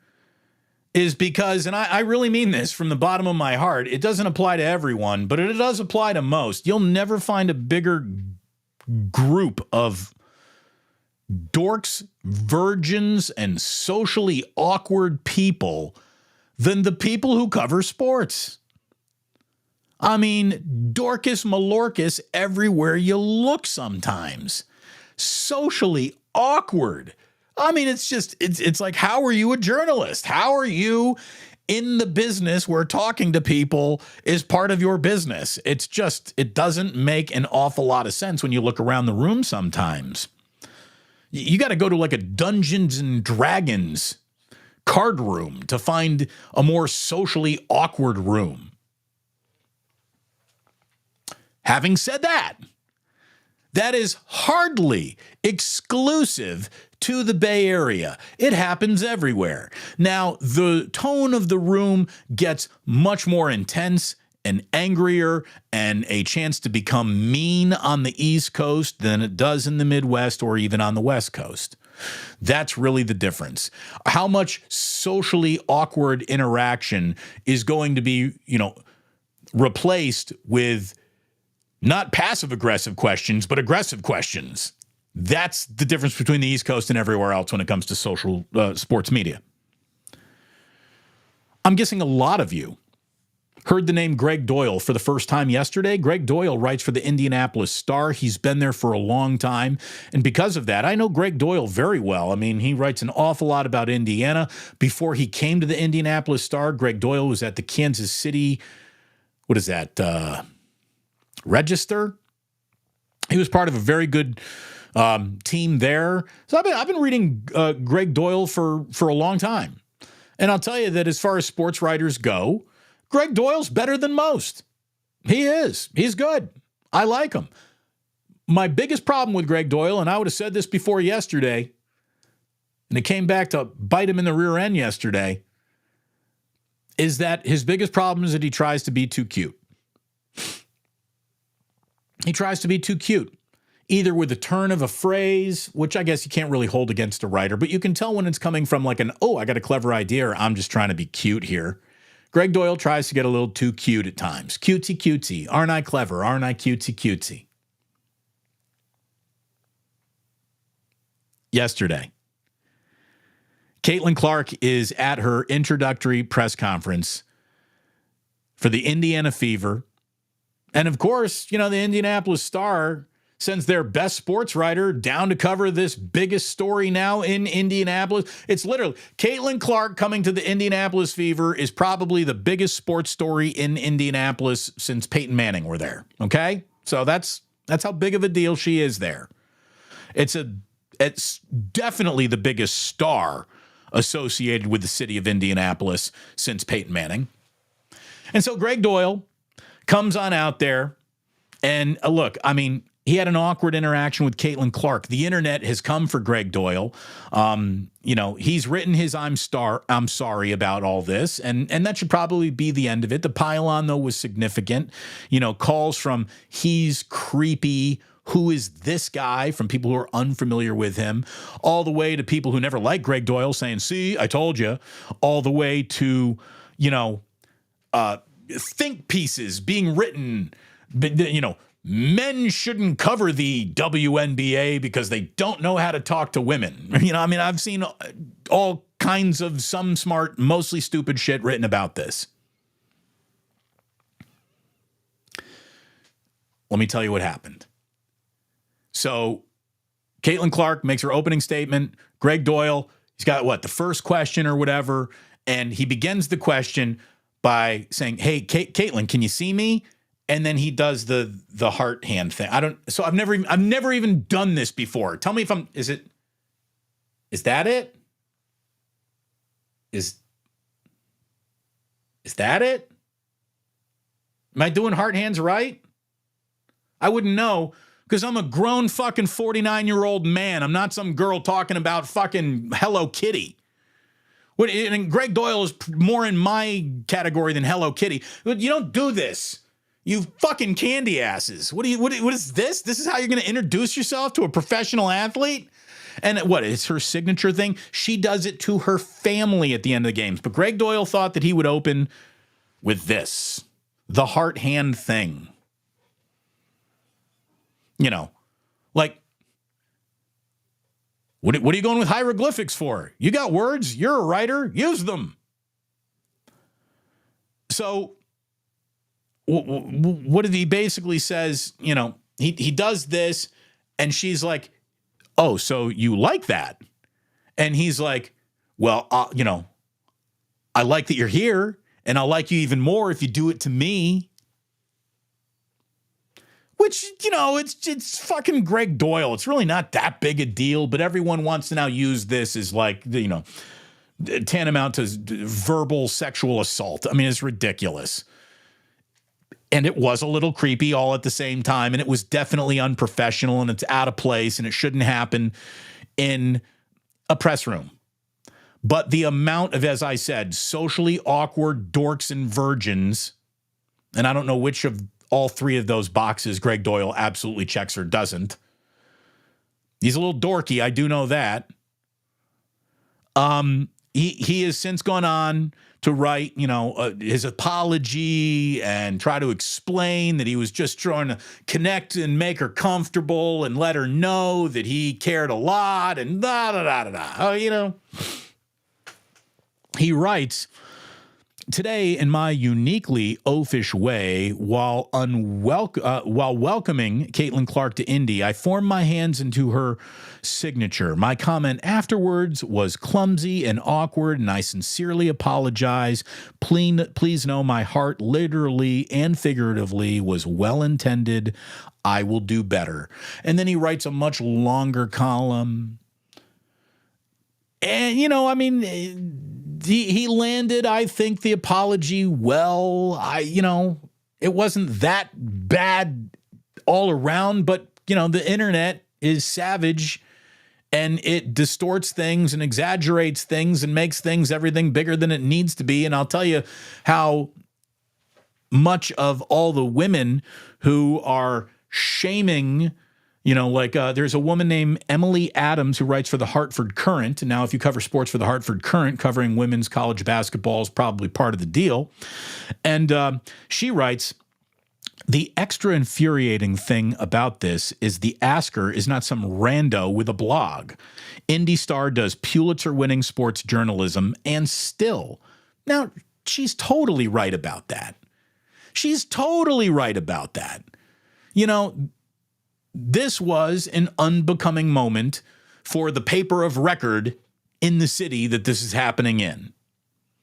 is because, and I really mean this from the bottom of my heart, it doesn't apply to everyone, but it does apply to most. You'll never find a bigger group of dorks, virgins, and socially awkward people than the people who cover sports. I mean, Dorcas Malorcas everywhere you look sometimes. Socially awkward. I mean, it's like, how are you a journalist? How are you in the business where talking to people is part of your business? It doesn't make an awful lot of sense when you look around the room sometimes. You got to go to like a Dungeons and Dragons card room to find a more socially awkward room. Having said that, that is hardly exclusive to the Bay Area. It happens everywhere. Now, the tone of the room gets much more intense and angrier and a chance to become mean on the East Coast than it does in the Midwest or even on the West Coast. That's really the difference. How much socially awkward interaction is going to be, replaced with not passive-aggressive questions, but aggressive questions. That's the difference between the East Coast and everywhere else when it comes to social sports media. I'm guessing a lot of you heard the name Greg Doyle for the first time yesterday. Greg Doyle writes for the Indianapolis Star. He's been there for a long time. And because of that, I know Greg Doyle very well. I mean, he writes an awful lot about Indiana. Before he came to the Indianapolis Star, Greg Doyle was at the Kansas City, Register. He was part of a very good team there. So I've been reading Greg Doyle for a long time. And I'll tell you that as far as sports writers go, Greg Doyle's better than most. He is. He's good. I like him. My biggest problem with Greg Doyle, and I would have said this before yesterday, and it came back to bite him in the rear end yesterday, is that his biggest problem is that he tries to be too cute. He tries to be too cute, either with the turn of a phrase, which I guess you can't really hold against a writer, but you can tell when it's coming from like I got a clever idea, or I'm just trying to be cute here. Greg Doyle tries to get a little too cute at times. Cutesy, cutesy. Aren't I clever? Aren't I cutesy, cutesy? Yesterday, Caitlin Clark is at her introductory press conference for the Indiana Fever. And of course, the Indianapolis Star sends their best sports writer down to cover this biggest story now in Indianapolis. It's literally Caitlin Clark coming to the Indianapolis Fever is probably the biggest sports story in Indianapolis since Peyton Manning were there. Okay? So that's how big of a deal she is there. It's definitely the biggest star associated with the city of Indianapolis since Peyton Manning. And so Greg Doyle comes on out there and look, I mean, he had an awkward interaction with Caitlin Clark. The internet has come for Greg Doyle. He's written his I'm sorry about all this, and that should probably be the end of it. The pile-on, though, was significant. Calls from he's creepy, who is this guy, from people who are unfamiliar with him, all the way to people who never liked Greg Doyle saying, see, I told you, all the way to, think pieces being written, men shouldn't cover the WNBA because they don't know how to talk to women. I've seen all kinds of some smart, mostly stupid shit written about this. Let me tell you what happened. So Caitlin Clark makes her opening statement. Greg Doyle, he's got the first question or whatever. And he begins the question by saying, hey, Caitlin, can you see me? And then he does the heart hand thing. I've never even done this before. Tell me if is that it? Is that it? Am I doing heart hands right? I wouldn't know because I'm a grown fucking 49-year-old man. I'm not some girl talking about fucking Hello Kitty. And Greg Doyle is more in my category than Hello Kitty. But you don't do this. You fucking candy asses. What is this? This is how you're going to introduce yourself to a professional athlete? And it's her signature thing? She does it to her family at the end of the games. But Greg Doyle thought that he would open with this, the heart hand thing. What are you going with hieroglyphics for? You got words. You're a writer. Use them. So what did he basically says, he does this and she's like, oh, so you like that? And he's like, well, I like that you're here and I'll like you even more if you do it to me. Which, it's fucking Greg Doyle. It's really not that big a deal, but everyone wants to now use this as tantamount to verbal sexual assault. I mean, it's ridiculous. And it was a little creepy all at the same time. And it was definitely unprofessional and it's out of place and it shouldn't happen in a press room. But the amount of, as I said, socially awkward dorks and virgins, and I don't know which of all three of those boxes Greg Doyle absolutely checks or doesn't. He's a little dorky. I do know that. He has since gone on to write, his apology and try to explain that he was just trying to connect and make her comfortable and let her know that he cared a lot and da. He writes, today, in my uniquely oafish way, while welcoming Caitlin Clark to Indy, I formed my hands into her signature. My comment afterwards was clumsy and awkward, and I sincerely apologize. Please know my heart, literally and figuratively, was well intended. I will do better. And then he writes a much longer column. And, he landed, I think, the apology well. It wasn't that bad all around, but, the internet is savage and it distorts things and exaggerates things and makes everything bigger than it needs to be. And I'll tell you how much of all the women who are shaming, there's a woman named Emily Adams who writes for the Hartford Courant. And now if you cover sports for the Hartford Courant, covering women's college basketball is probably part of the deal. And she writes, the extra infuriating thing about this is the asker is not some rando with a blog. Indy Star does Pulitzer-winning sports journalism and still. Now, she's totally right about that. this was an unbecoming moment for the paper of record in the city that this is happening in.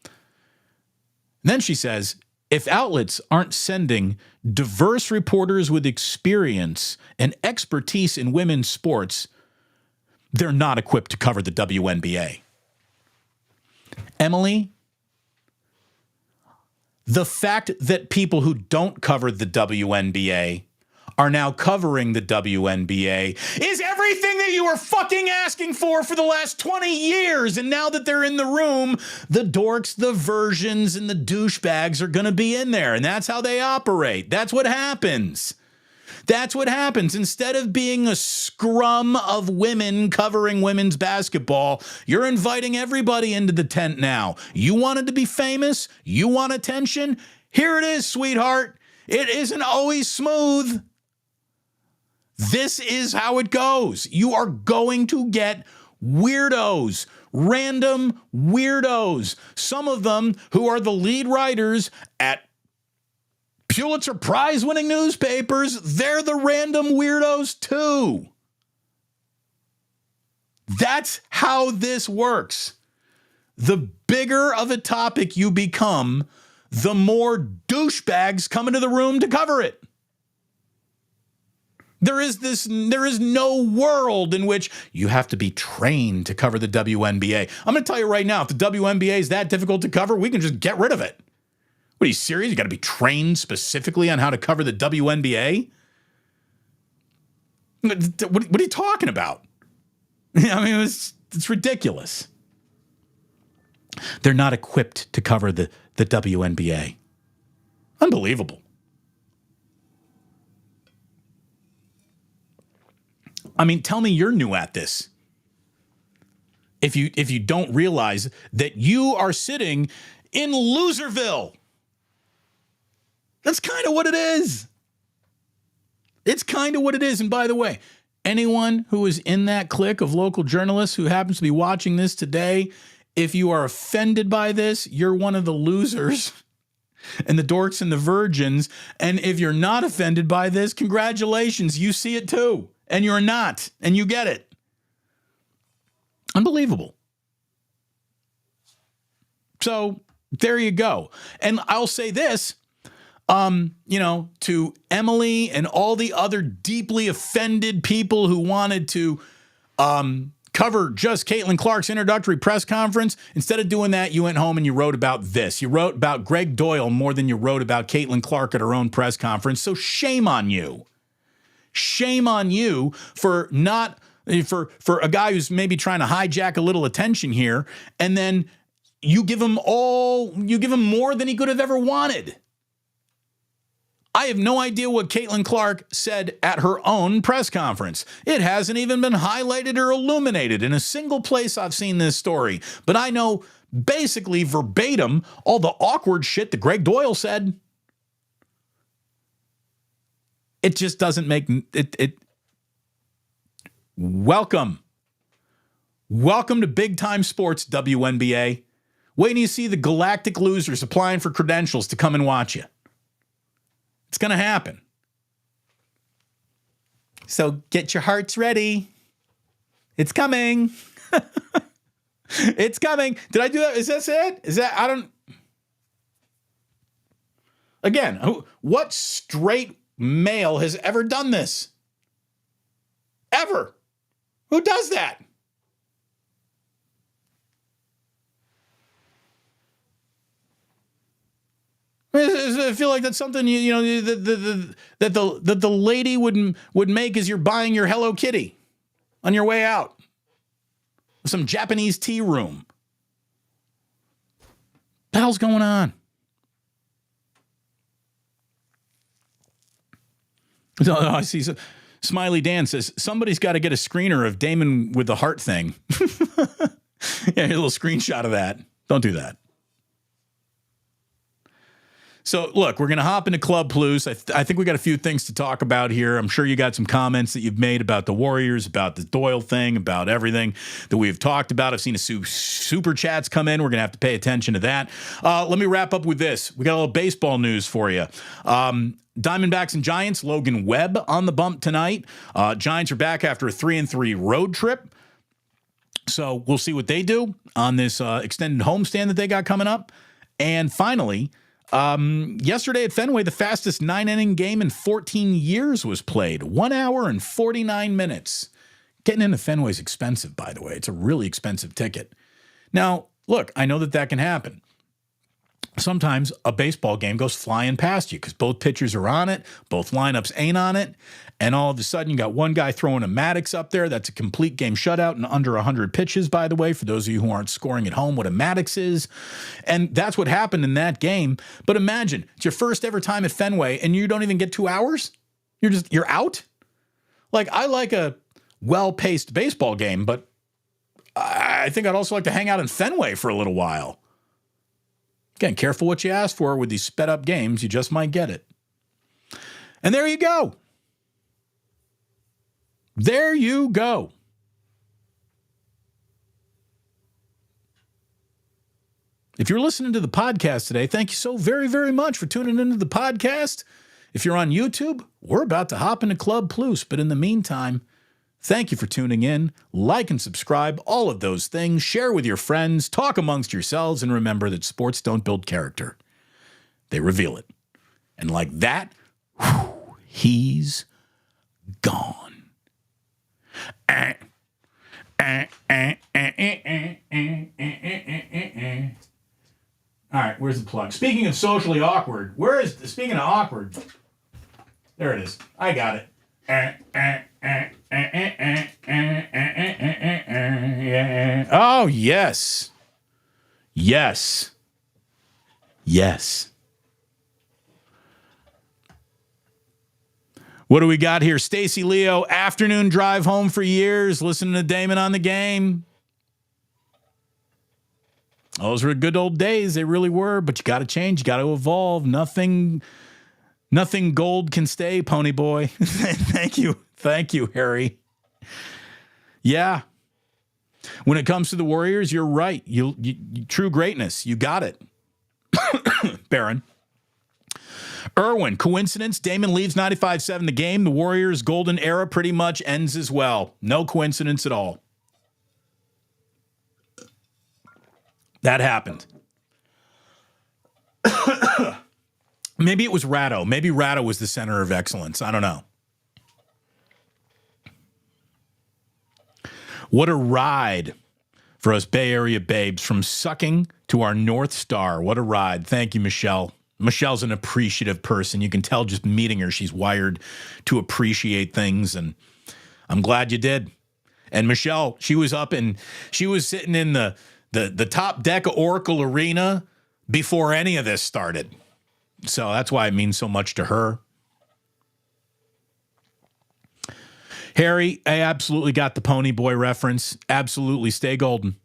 And then she says, if outlets aren't sending diverse reporters with experience and expertise in women's sports, they're not equipped to cover the WNBA. Emily, the fact that people who don't cover the WNBA are now covering the WNBA is everything that you were fucking asking for the last 20 years. And now that they're in the room, the dorks, the versions, and the douchebags are going to be in there. And that's how they operate. That's what happens. That's what happens. Instead of being a scrum of women covering women's basketball, you're inviting everybody into the tent now. You wanted to be famous? You want attention? Here it is, sweetheart. It isn't always smooth. This is how it goes. You are going to get weirdos, random weirdos. Some of them who are the lead writers at Pulitzer Prize-winning newspapers, they're the random weirdos too. That's how this works. The bigger of a topic you become, the more douchebags come into the room to cover it. There is no world in which you have to be trained to cover the WNBA. I'm going to tell you right now, if the WNBA is that difficult to cover, we can just get rid of it. What, are you serious? You got to be trained specifically on how to cover the WNBA? What are you talking about? I mean, it's ridiculous. They're not equipped to cover the WNBA. Unbelievable. I mean, tell me you're new at this. If you don't realize that you are sitting in Loserville. That's kind of what it is. It's kind of what it is. And by the way, anyone who is in that clique of local journalists who happens to be watching this today, if you are offended by this, you're one of the losers and the dorks and the virgins. And if you're not offended by this, congratulations, you see it too. And you're not, and you get it. Unbelievable. So there you go. And I'll say this, to Emily and all the other deeply offended people who wanted to cover just Caitlin Clark's introductory press conference. Instead of doing that, you went home and you wrote about this. You wrote about Greg Doyle more than you wrote about Caitlin Clark at her own press conference. So shame on you. Shame on you for a guy who's maybe trying to hijack a little attention here, and then you give him more than he could have ever wanted. I have no idea what Caitlin Clark said at her own press conference. It hasn't even been highlighted or illuminated in a single place I've seen this story, but I know basically verbatim all the awkward shit that Greg Doyle said. It just doesn't make it. Welcome to big time sports, WNBA. Wait till you see the galactic losers applying for credentials to come and watch you. It's going to happen. So get your hearts ready. It's coming. It's coming. Did I do that? Is that it? Is that, I don't. Again, what straight male has ever done this? Ever? Who does that? I feel like that's something that the lady would make as you're buying your Hello Kitty on your way out. Some Japanese tea room. What the hell's going on? Oh, I see. So, Smiley Dan says, somebody's got to get a screener of Damon with the heart thing. Yeah, a little screenshot of that. Don't do that. So, look, we're going to hop into Club Plus. I think we got a few things to talk about here. I'm sure you got some comments that you've made about the Warriors, about the Doyle thing, about everything that we've talked about. I've seen a super chats come in. We're going to have to pay attention to that. Let me wrap up with this. We got a little baseball news for you. Diamondbacks and Giants, Logan Webb on the bump tonight. Giants are back after a 3-3 road trip. So we'll see what they do on this extended homestand that they got coming up. And finally, yesterday at Fenway, the fastest 9-inning game in 14 years was played. 1 hour and 49 minutes. Getting into Fenway is expensive, by the way. It's a really expensive ticket. Now, look, I know that can happen. Sometimes a baseball game goes flying past you because both pitchers are on it, both lineups ain't on it, and all of a sudden you got one guy throwing a Maddox up there. That's a complete game shutout and under 100 pitches, by the way, for those of you who aren't scoring at home, what a Maddox is. And that's what happened in that game. But imagine, it's your first ever time at Fenway and you don't even get 2 hours? You're out? Like, I like a well-paced baseball game, but I think I'd also like to hang out in Fenway for a little while. Again, careful what you ask for with these sped-up games. You just might get it. And there you go. There you go. If you're listening to the podcast today, thank you so very, very much for tuning into the podcast. If you're on YouTube, we're about to hop into Club Plus. But in the meantime, thank you for tuning in. Like and subscribe, all of those things. Share with your friends, talk amongst yourselves, and remember that sports don't build character. They reveal it. And like that, he's gone. All right, where's the plug? Speaking of socially awkward, speaking of awkward, there it is. I got it. Oh, yes. Yes. Yes. What do we got here? Stacy Leo, afternoon drive home for years, listening to Damon on the Game. Those were good old days. They really were, but you got to change. You got to evolve. Nothing gold can stay, pony boy. Thank you. Thank you, Harry. Yeah. When it comes to the Warriors, you're right. You true greatness. You got it. Baron. Irwin, coincidence? Damon leaves 95-7 the game. The Warriors' golden era pretty much ends as well. No coincidence at all. That happened. Maybe it was Ratto. Maybe Ratto was the center of excellence. I don't know. What a ride for us Bay Area babes, from sucking to our North Star. What a ride. Thank you, Michelle. Michelle's an appreciative person. You can tell just meeting her, she's wired to appreciate things, and I'm glad you did. And Michelle, she was sitting in the top deck of Oracle Arena before any of this started. So that's why it means so much to her. Harry, I absolutely got the Pony Boy reference. Absolutely. Stay golden.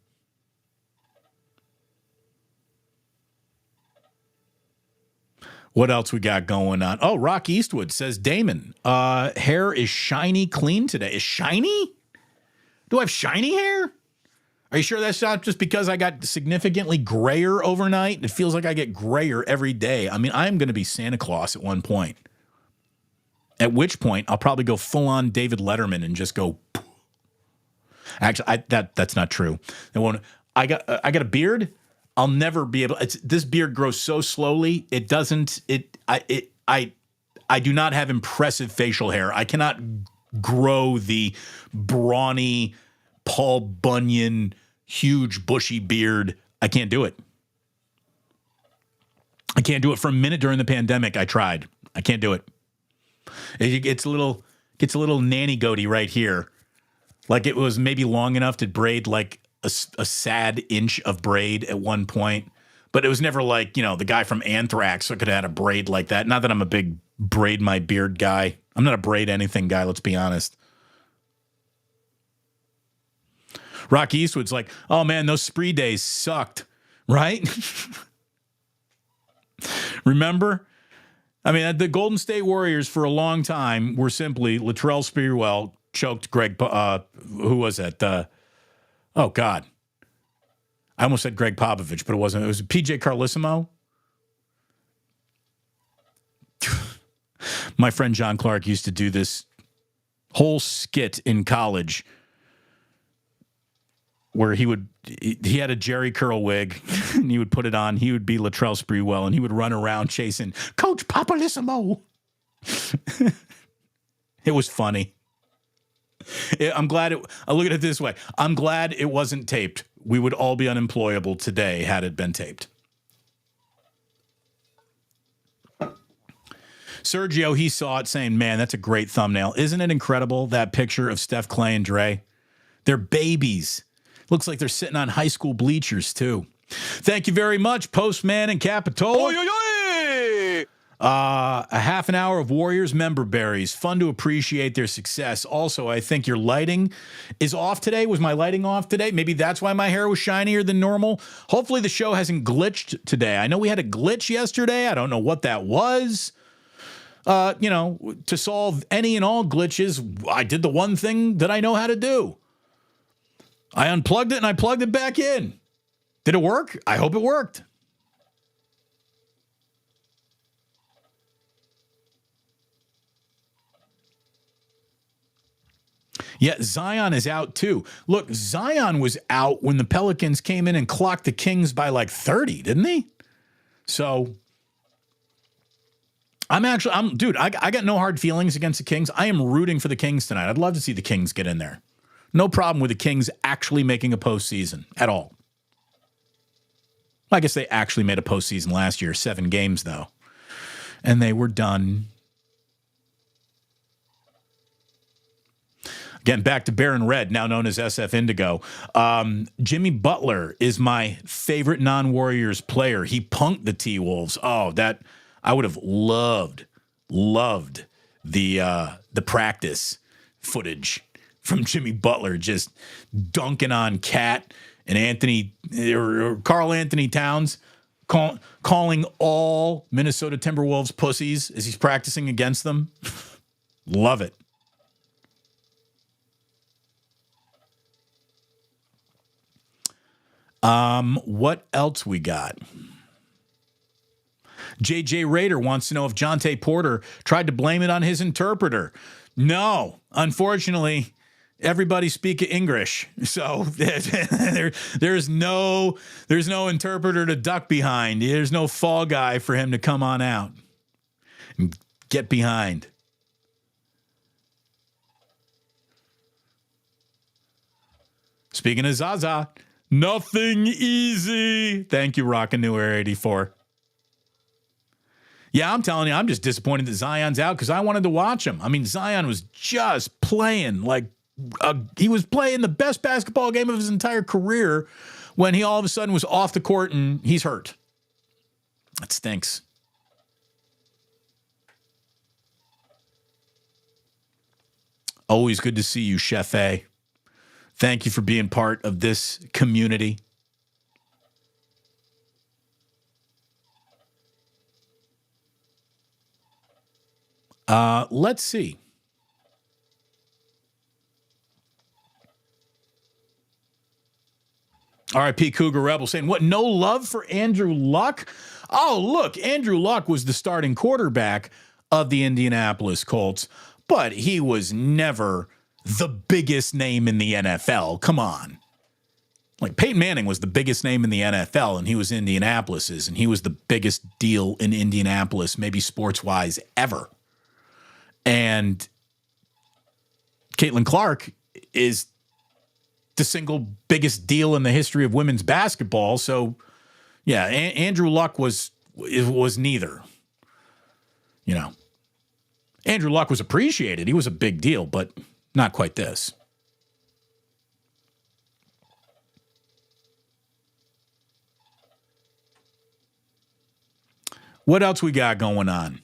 What else we got going on? Oh, Rock Eastwood says, Damon, hair is shiny clean today. Is shiny? Do I have shiny hair? Are you sure that's not just because I got significantly grayer overnight? It feels like I get grayer every day. I mean, I'm going to be Santa Claus at one point. At which point, I'll probably go full-on David Letterman and just go. Actually, that's not true. I got a beard. I'll never be able. This beard grows so slowly. It doesn't. I do not have impressive facial hair. I cannot grow the brawny Paul Bunyan, huge bushy beard. I can't do it. I can't do it for a minute during the pandemic. I tried. I can't do it. It gets a little nanny goatee right here. Like it was maybe long enough to braid like a sad inch of braid at one point. But it was never like, the guy from Anthrax could have had a braid like that. Not that I'm a big braid my beard guy. I'm not a braid anything guy, let's be honest. Rock Eastwood's like, oh man, those spree days sucked, right? Remember? I mean, the Golden State Warriors for a long time were simply Latrell Sprewell choked Greg, who was that? Oh, God. I almost said Greg Popovich, but it wasn't. It was PJ Carlissimo. My friend John Clark used to do this whole skit in college where he had a Jerry curl wig and he would put it on. He would be Latrell Sprewell and he would run around chasing Coach Papalissimo. It was funny. I'm glad I look at it this way. I'm glad it wasn't taped. We would all be unemployable today had it been taped. Sergio, he saw it saying, man, that's a great thumbnail. Isn't it incredible, that picture of Steph, Clay, and Dre? They're babies. Looks like they're sitting on high school bleachers, too. Thank you very much, Postman and Capitola. A half an hour of Warriors member berries. Fun to appreciate their success. Also, I think your lighting is off today. Was my lighting off today? Maybe that's why my hair was shinier than normal. Hopefully the show hasn't glitched today. I know we had a glitch yesterday. I don't know what that was. To solve any and all glitches, I did the one thing that I know how to do. I unplugged it and I plugged it back in. Did it work? I hope it worked. Yeah, Zion is out too. Look, Zion was out when the Pelicans came in and clocked the Kings by like 30, didn't he? So I got no hard feelings against the Kings. I am rooting for the Kings tonight. I'd love to see the Kings get in there. No problem with the Kings actually making a postseason at all. I guess they actually made a postseason last year, 7 games though. And they were done. Getting back to Baron Red, now known as SF Indigo. Jimmy Butler is my favorite non-Warriors player. He punked the T-Wolves. Oh, that I would have loved the practice footage from Jimmy Butler just dunking on Cat and Anthony or Karl Anthony Towns, calling all Minnesota Timberwolves pussies as he's practicing against them. Love it. What else we got? JJ Rader wants to know if Jonte Porter tried to blame it on his interpreter. No, unfortunately, everybody speak English, so there's no interpreter to duck behind. There's no fall guy for him to come on out and get behind. Speaking of Zaza, nothing easy. Thank you, Rockin' New Air 84. Yeah, I'm telling you, I'm just disappointed that Zion's out because I wanted to watch him. I mean, Zion was just playing like he was playing the best basketball game of his entire career when he all of a sudden was off the court and he's hurt. That stinks. Always good to see you, Chef A. Thank you for being part of this community. Let's see. R.I.P. Cougar Rebel saying, what, no love for Andrew Luck? Oh, look, Andrew Luck was the starting quarterback of the Indianapolis Colts, but he was never the biggest name in the NFL. Come on. Like Peyton Manning was the biggest name in the NFL, and he was Indianapolis's, and he was the biggest deal in Indianapolis, maybe sports-wise, ever. And Caitlin Clark is the single biggest deal in the history of women's basketball. So, yeah, Andrew Luck was neither. You know, Andrew Luck was appreciated. He was a big deal, but not quite this. What else we got going on?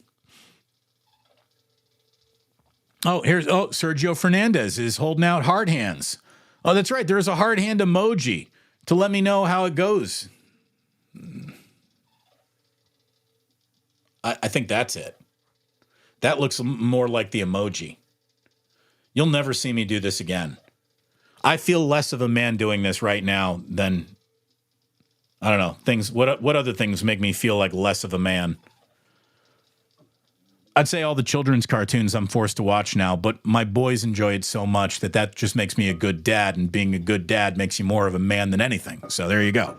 Sergio Fernandez is holding out hard hands. Oh, that's right. There's a hard hand emoji to let me know how it goes. I think that's it. That looks more like the emoji. You'll never see me do this again. I feel less of a man doing this right now than, I don't know, things. What other things make me feel like less of a man? I'd say all the children's cartoons I'm forced to watch now, but my boys enjoy it so much that just makes me a good dad, and being a good dad makes you more of a man than anything. So there you go.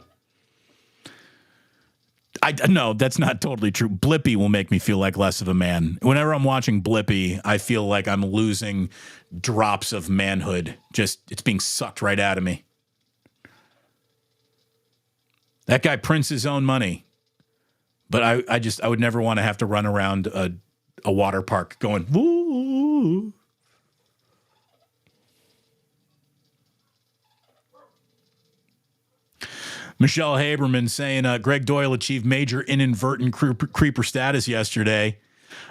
No, that's not totally true. Blippi will make me feel like less of a man. Whenever I'm watching Blippi, I feel like I'm losing drops of manhood. It's being sucked right out of me. That guy prints his own money. But I would never want to have to run around a water park going, woo. Michelle Haberman saying Greg Doyle achieved major inadvertent creeper status yesterday.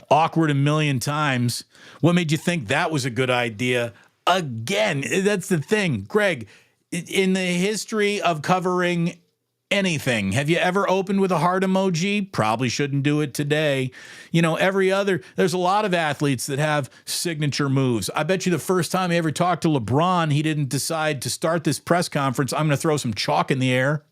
Awkward a million times. What made you think that was a good idea? Again, that's the thing. Greg, in the history of covering anything, have you ever opened with a heart emoji? Probably shouldn't do it today. There's a lot of athletes that have signature moves. I bet you the first time he ever talked to LeBron, he didn't decide to start this press conference, I'm going to throw some chalk in the air.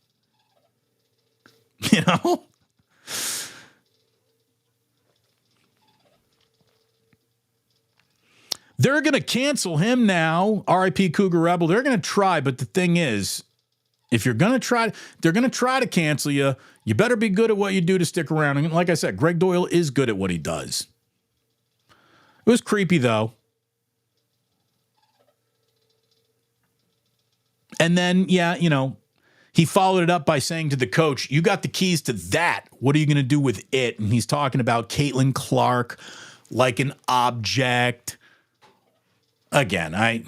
They're going to cancel him now. RIP Cougar Rebel. They're going to try, but the thing is, if you're going to try, they're going to try to cancel you. You better be good at what you do to stick around. And like I said, Greg Doyle is good at what he does. It was creepy, though. And then, he followed it up by saying to the coach, you got the keys to that. What are you going to do with it? And he's talking about Caitlin Clark like an object. Again, I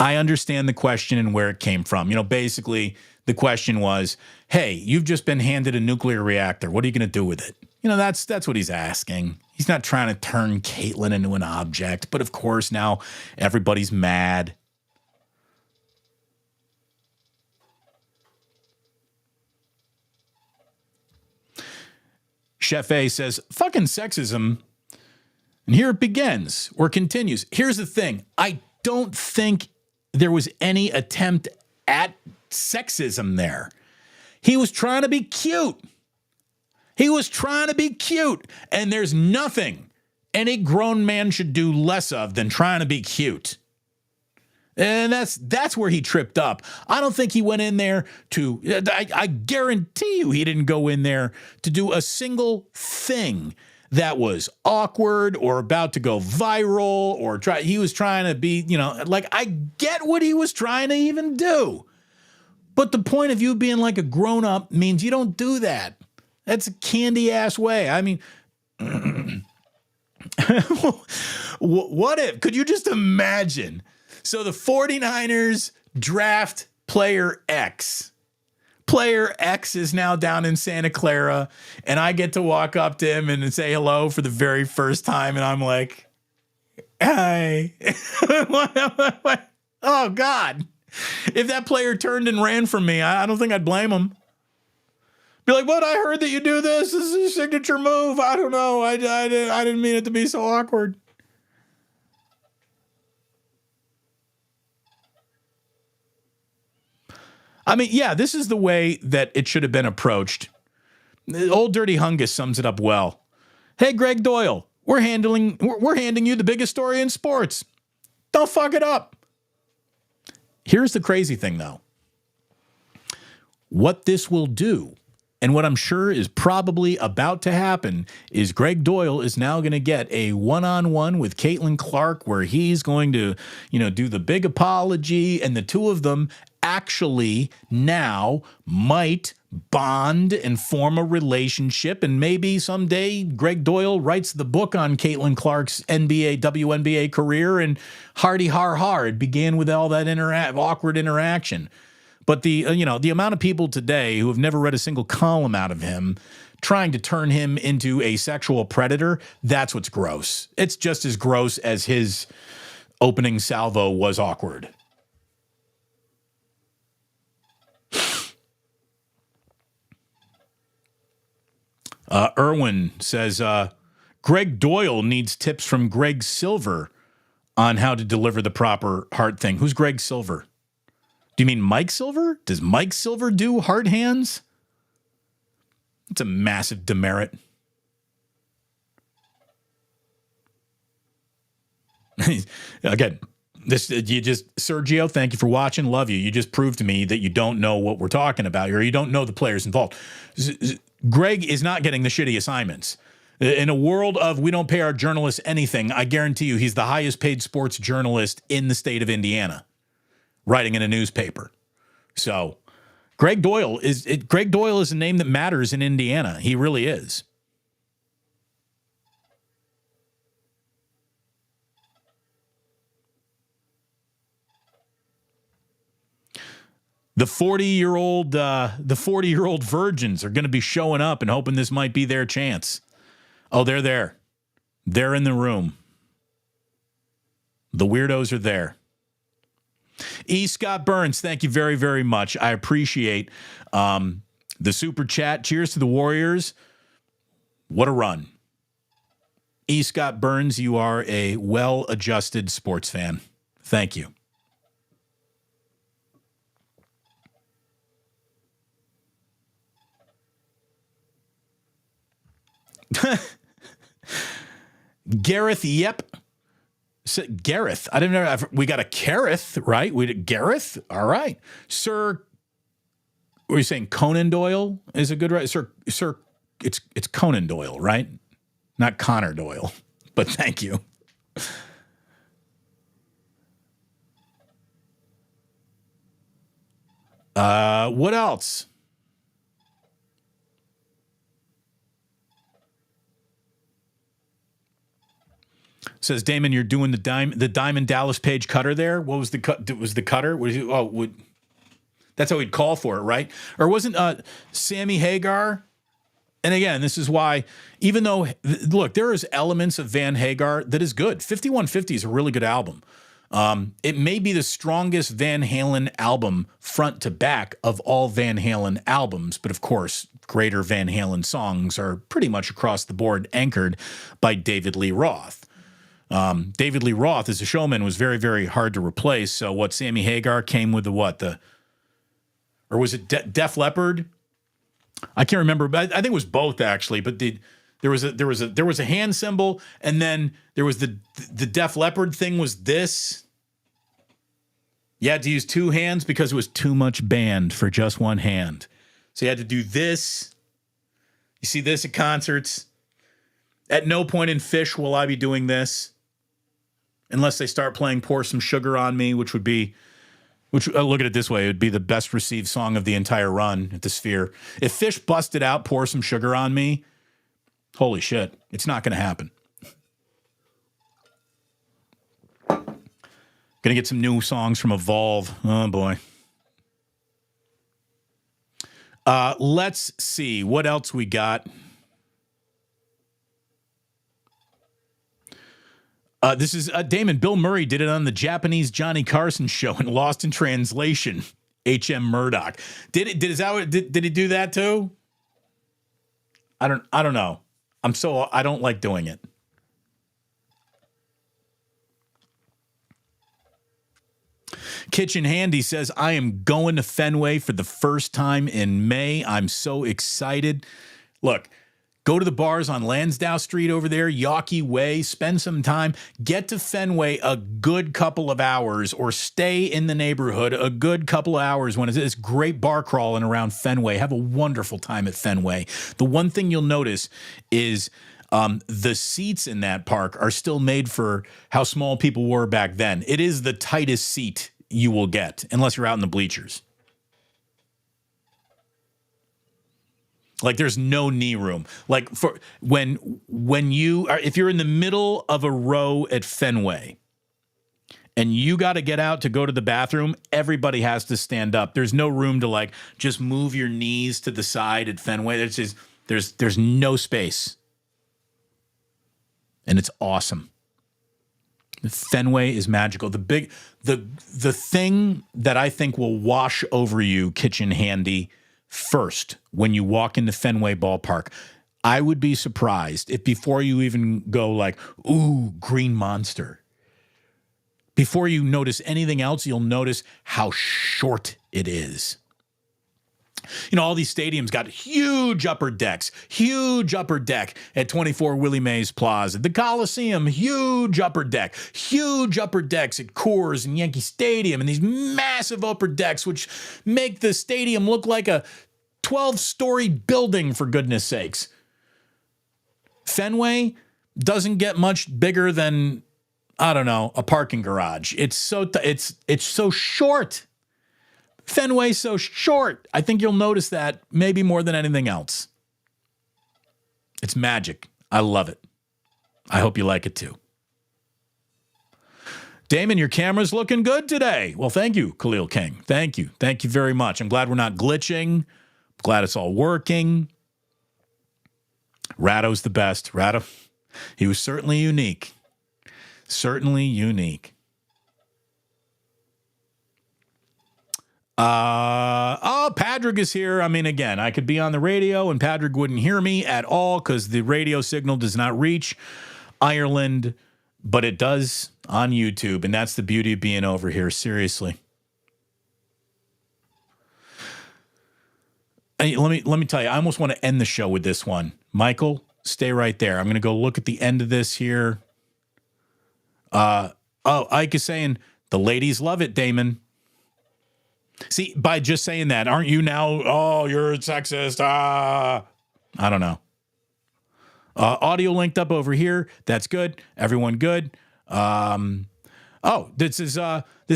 understand the question and where it came from. Basically the question was, hey, you've just been handed a nuclear reactor. What are you going to do with it? That's what he's asking. He's not trying to turn Caitlin into an object. But of course, now everybody's mad. Chef A says, fucking sexism. And here it begins or continues. Here's the thing. I don't think there was any attempt at sexism there. He was trying to be cute. And there's nothing any grown man should do less of than trying to be cute. And that's where he tripped up. I don't think he went in there I guarantee you he didn't go in there to do a single thing that was awkward or about to go viral or he was trying to be, I get what he was trying to even do. But the point of you being like a grown up means you don't do that. That's a candy ass way. I mean, what if, could you just imagine? So the 49ers draft player X. Player X is now down in Santa Clara, and I get to walk up to him and say hello for the very first time, and I'm like, hi. Oh, God. If that player turned and ran from me, I don't think I'd blame him. Be like, what? I heard that you do this. This is a signature move. I don't know. I didn't mean it to be so awkward. I mean, yeah, this is the way that it should have been approached. Old Dirty Hungus sums it up well. Hey, Greg Doyle, we're handing you the biggest story in sports. Don't fuck it up. Here's the crazy thing, though. What this will do, and what I'm sure is probably about to happen, is Greg Doyle is now going to get a one-on-one with Caitlin Clark where he's going to, do the big apology, and the two of them actually now might bond and form a relationship, and maybe someday Greg Doyle writes the book on Caitlin Clark's WNBA career, and hardy har har, it began with all that awkward interaction. But the amount of people today who have never read a single column out of him trying to turn him into a sexual predator, that's what's gross. It's just as gross as his opening salvo was awkward. Erwin says, Greg Doyle needs tips from Greg Silver on how to deliver the proper heart thing. Who's Greg Silver? Do you mean Mike Silver? Does Mike Silver do heart hands? It's a massive demerit. Again, Sergio, thank you for watching. Love you. You just proved to me that you don't know what we're talking about, or you don't know the players involved. Greg is not getting the shitty assignments. In a world of we don't pay our journalists anything, I guarantee you he's the highest paid sports journalist in the state of Indiana, writing in a newspaper. So Greg Doyle is a name that matters in Indiana. He really is. The 40-year-old virgins are going to be showing up and hoping this might be their chance. Oh, they're there. They're in the room. The weirdos are there. E. Scott Burns, thank you very, very much. I appreciate the super chat. Cheers to the Warriors. What a run. E. Scott Burns, you are a well-adjusted sports fan. Thank you. Gareth, yep. Gareth. I didn't know. We got a Gareth, right? We did Gareth. All right. Sir, were you saying Conan Doyle is a good right? Sir, it's Conan Doyle, right? Not Connor Doyle, but thank you. What else? Says Damon, you're doing the Diamond Dallas Page cutter there. What was the cut? Was the cutter? That's how he'd call for it, right? Or wasn't Sammy Hagar? And again, this is why, even though look, there is elements of Van Hagar that is good. 5150 is a really good album. It may be the strongest Van Halen album front to back of all Van Halen albums, but of course, greater Van Halen songs are pretty much across the board anchored by David Lee Roth. David Lee Roth as a showman was very, very hard to replace. So what, Sammy Hagar came with or was it Def Leppard? I can't remember, but I think it was both actually. But there was a hand symbol, and then there was the Def Leppard thing was this. You had to use two hands because it was too much band for just one hand. So you had to do this. You see this at concerts. At no point in Fish will I be doing this. Unless they start playing Pour Some Sugar on Me, which look at it this way, it would be the best received song of the entire run at the Sphere. If Fish busted out Pour Some Sugar on Me, holy shit, it's not going to happen. Going to get some new songs from Evolve. Oh, boy. Let's see what else we got. This is Damon. Bill Murray did it on the Japanese Johnny Carson show and Lost in Translation. H.M. Murdoch did he do that too? I don't know. I don't like doing it. Kitchen Handy says, I am going to Fenway for the first time in May. I'm so excited. Look. Go to the bars on Lansdowne Street over there, Yawkey Way, spend some time, get to Fenway a good couple of hours or stay in the neighborhood a good couple of hours when it's great bar crawling around Fenway. Have a wonderful time at Fenway. The one thing you'll notice is the seats in that park are still made for how small people were back then. It is the tightest seat you will get unless you're out in the bleachers. Like there's no knee room. Like for when you are, if you're in the middle of a row at Fenway and you got to get out to go to the bathroom, everybody has to stand up. There's no room to like just move your knees to the side at Fenway. There's no space. And it's awesome. Fenway is magical. The thing that I think will wash over you, Kitchen Handy, first, when you walk into Fenway Ballpark, I would be surprised if before you even go like, ooh, Green Monster, before you notice anything else, you'll notice how short it is. You know, all these stadiums got huge upper decks, huge upper deck at 24 Willie Mays Plaza. The Coliseum, huge upper decks at Coors and Yankee Stadium, and these massive upper decks, which make the stadium look like a 12-story building, for goodness sakes. Fenway doesn't get much bigger than, I don't know, a parking garage. It's so short. Fenway's so short. I think you'll notice that maybe more than anything else. It's magic. I love it. I hope you like it too. Damon, your camera's looking good today. Well, thank you, Khalil King. Thank you. Thank you very much. I'm glad we're not glitching. Glad it's all working. Ratto's the best. Ratto, he was certainly unique. Certainly unique. Padraig is here. I mean, again, I could be on the radio and Padraig wouldn't hear me at all because the radio signal does not reach Ireland, but it does on YouTube, and that's the beauty of being over here, seriously. Hey, let me tell you, I almost want to end the show with this one. Michael, stay right there. I'm going to go look at the end of this here. Ike is saying, the ladies love it, Damon. See, by just saying that, aren't you now, oh, you're sexist, I don't know. Audio linked up over here. That's good. Everyone good. This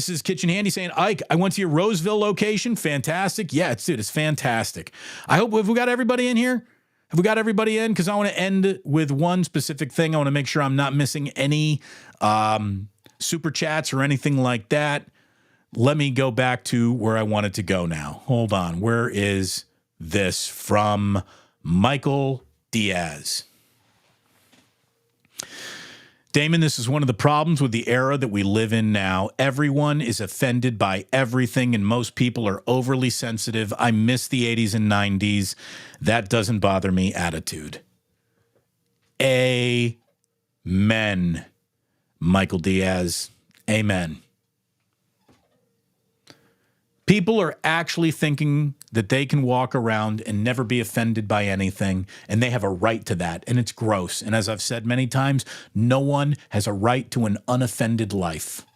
is Kitchen Handy saying, Ike, I went to your Roseville location. Fantastic. Yeah, it's fantastic. Have we got everybody in here? Have we got everybody in? Because I want to end with one specific thing. I want to make sure I'm not missing any super chats or anything like that. Let me go back to where I wanted to go now. Hold on. Where is this from? Michael Diaz. Damon, this is one of the problems with the era that we live in now. Everyone is offended by everything, and most people are overly sensitive. I miss the 80s and 90s. That doesn't bother me attitude. Amen. Michael Diaz. Amen. People are actually thinking that they can walk around and never be offended by anything, and they have a right to that, and it's gross. And as I've said many times, no one has a right to an unoffended life.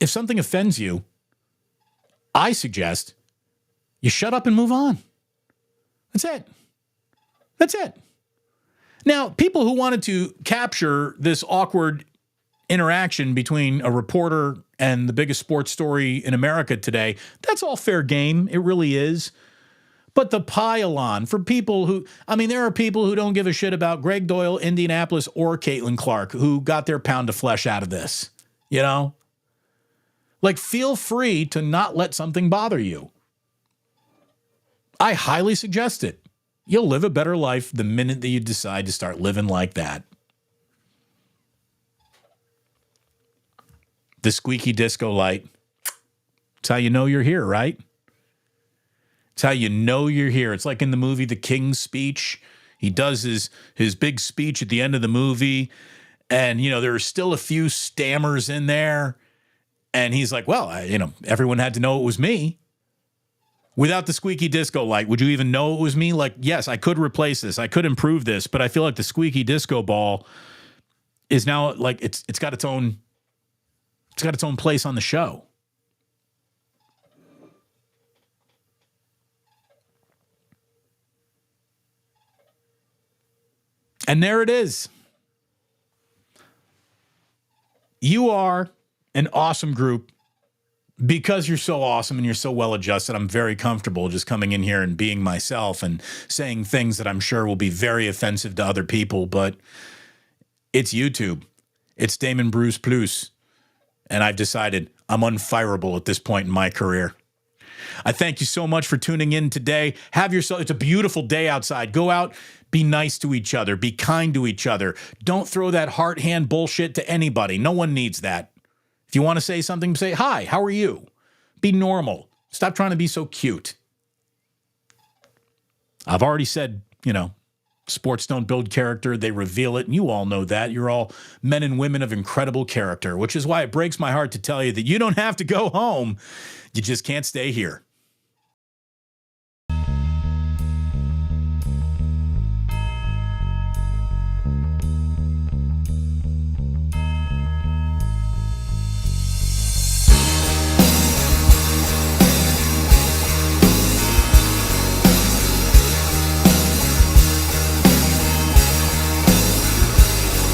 If something offends you, I suggest you shut up and move on. That's it. That's it. Now, people who wanted to capture this awkward interaction between a reporter and the biggest sports story in America today, that's all fair game. It really is. But the pile-on for people who, I mean, there are people who don't give a shit about Greg Doyle, Indianapolis, or Caitlin Clark who got their pound of flesh out of this, you know? Like, feel free to not let something bother you. I highly suggest it. You'll live a better life the minute that you decide to start living like that. The squeaky disco light. It's how you know you're here, right? It's how you know you're here. It's like in the movie The King's Speech. He does his big speech at the end of the movie, and, you know, there are still a few stammers in there, and he's like, well, everyone had to know it was me. Without the squeaky disco light, would you even know it was me? Like, yes, I could replace this. I could improve this, but I feel like the squeaky disco ball is now, like, it's got its own place on the show. And there it is. You are an awesome group. Because you're so awesome and you're so well adjusted, I'm very comfortable just coming in here and being myself and saying things that I'm sure will be very offensive to other people, but it's YouTube. It's Damon Bruce Plus. And I've decided I'm unfireable at this point in my career. I thank you so much for tuning in today. It's a beautiful day outside. Go out, be nice to each other, be kind to each other. Don't throw that heart hand bullshit to anybody. No one needs that. If you want to say something, say, hi, how are you? Be normal. Stop trying to be so cute. I've already said, Sports don't build character, they reveal it, and you all know that. You're all men and women of incredible character, which is why it breaks my heart to tell you that you don't have to go home. You just can't stay here.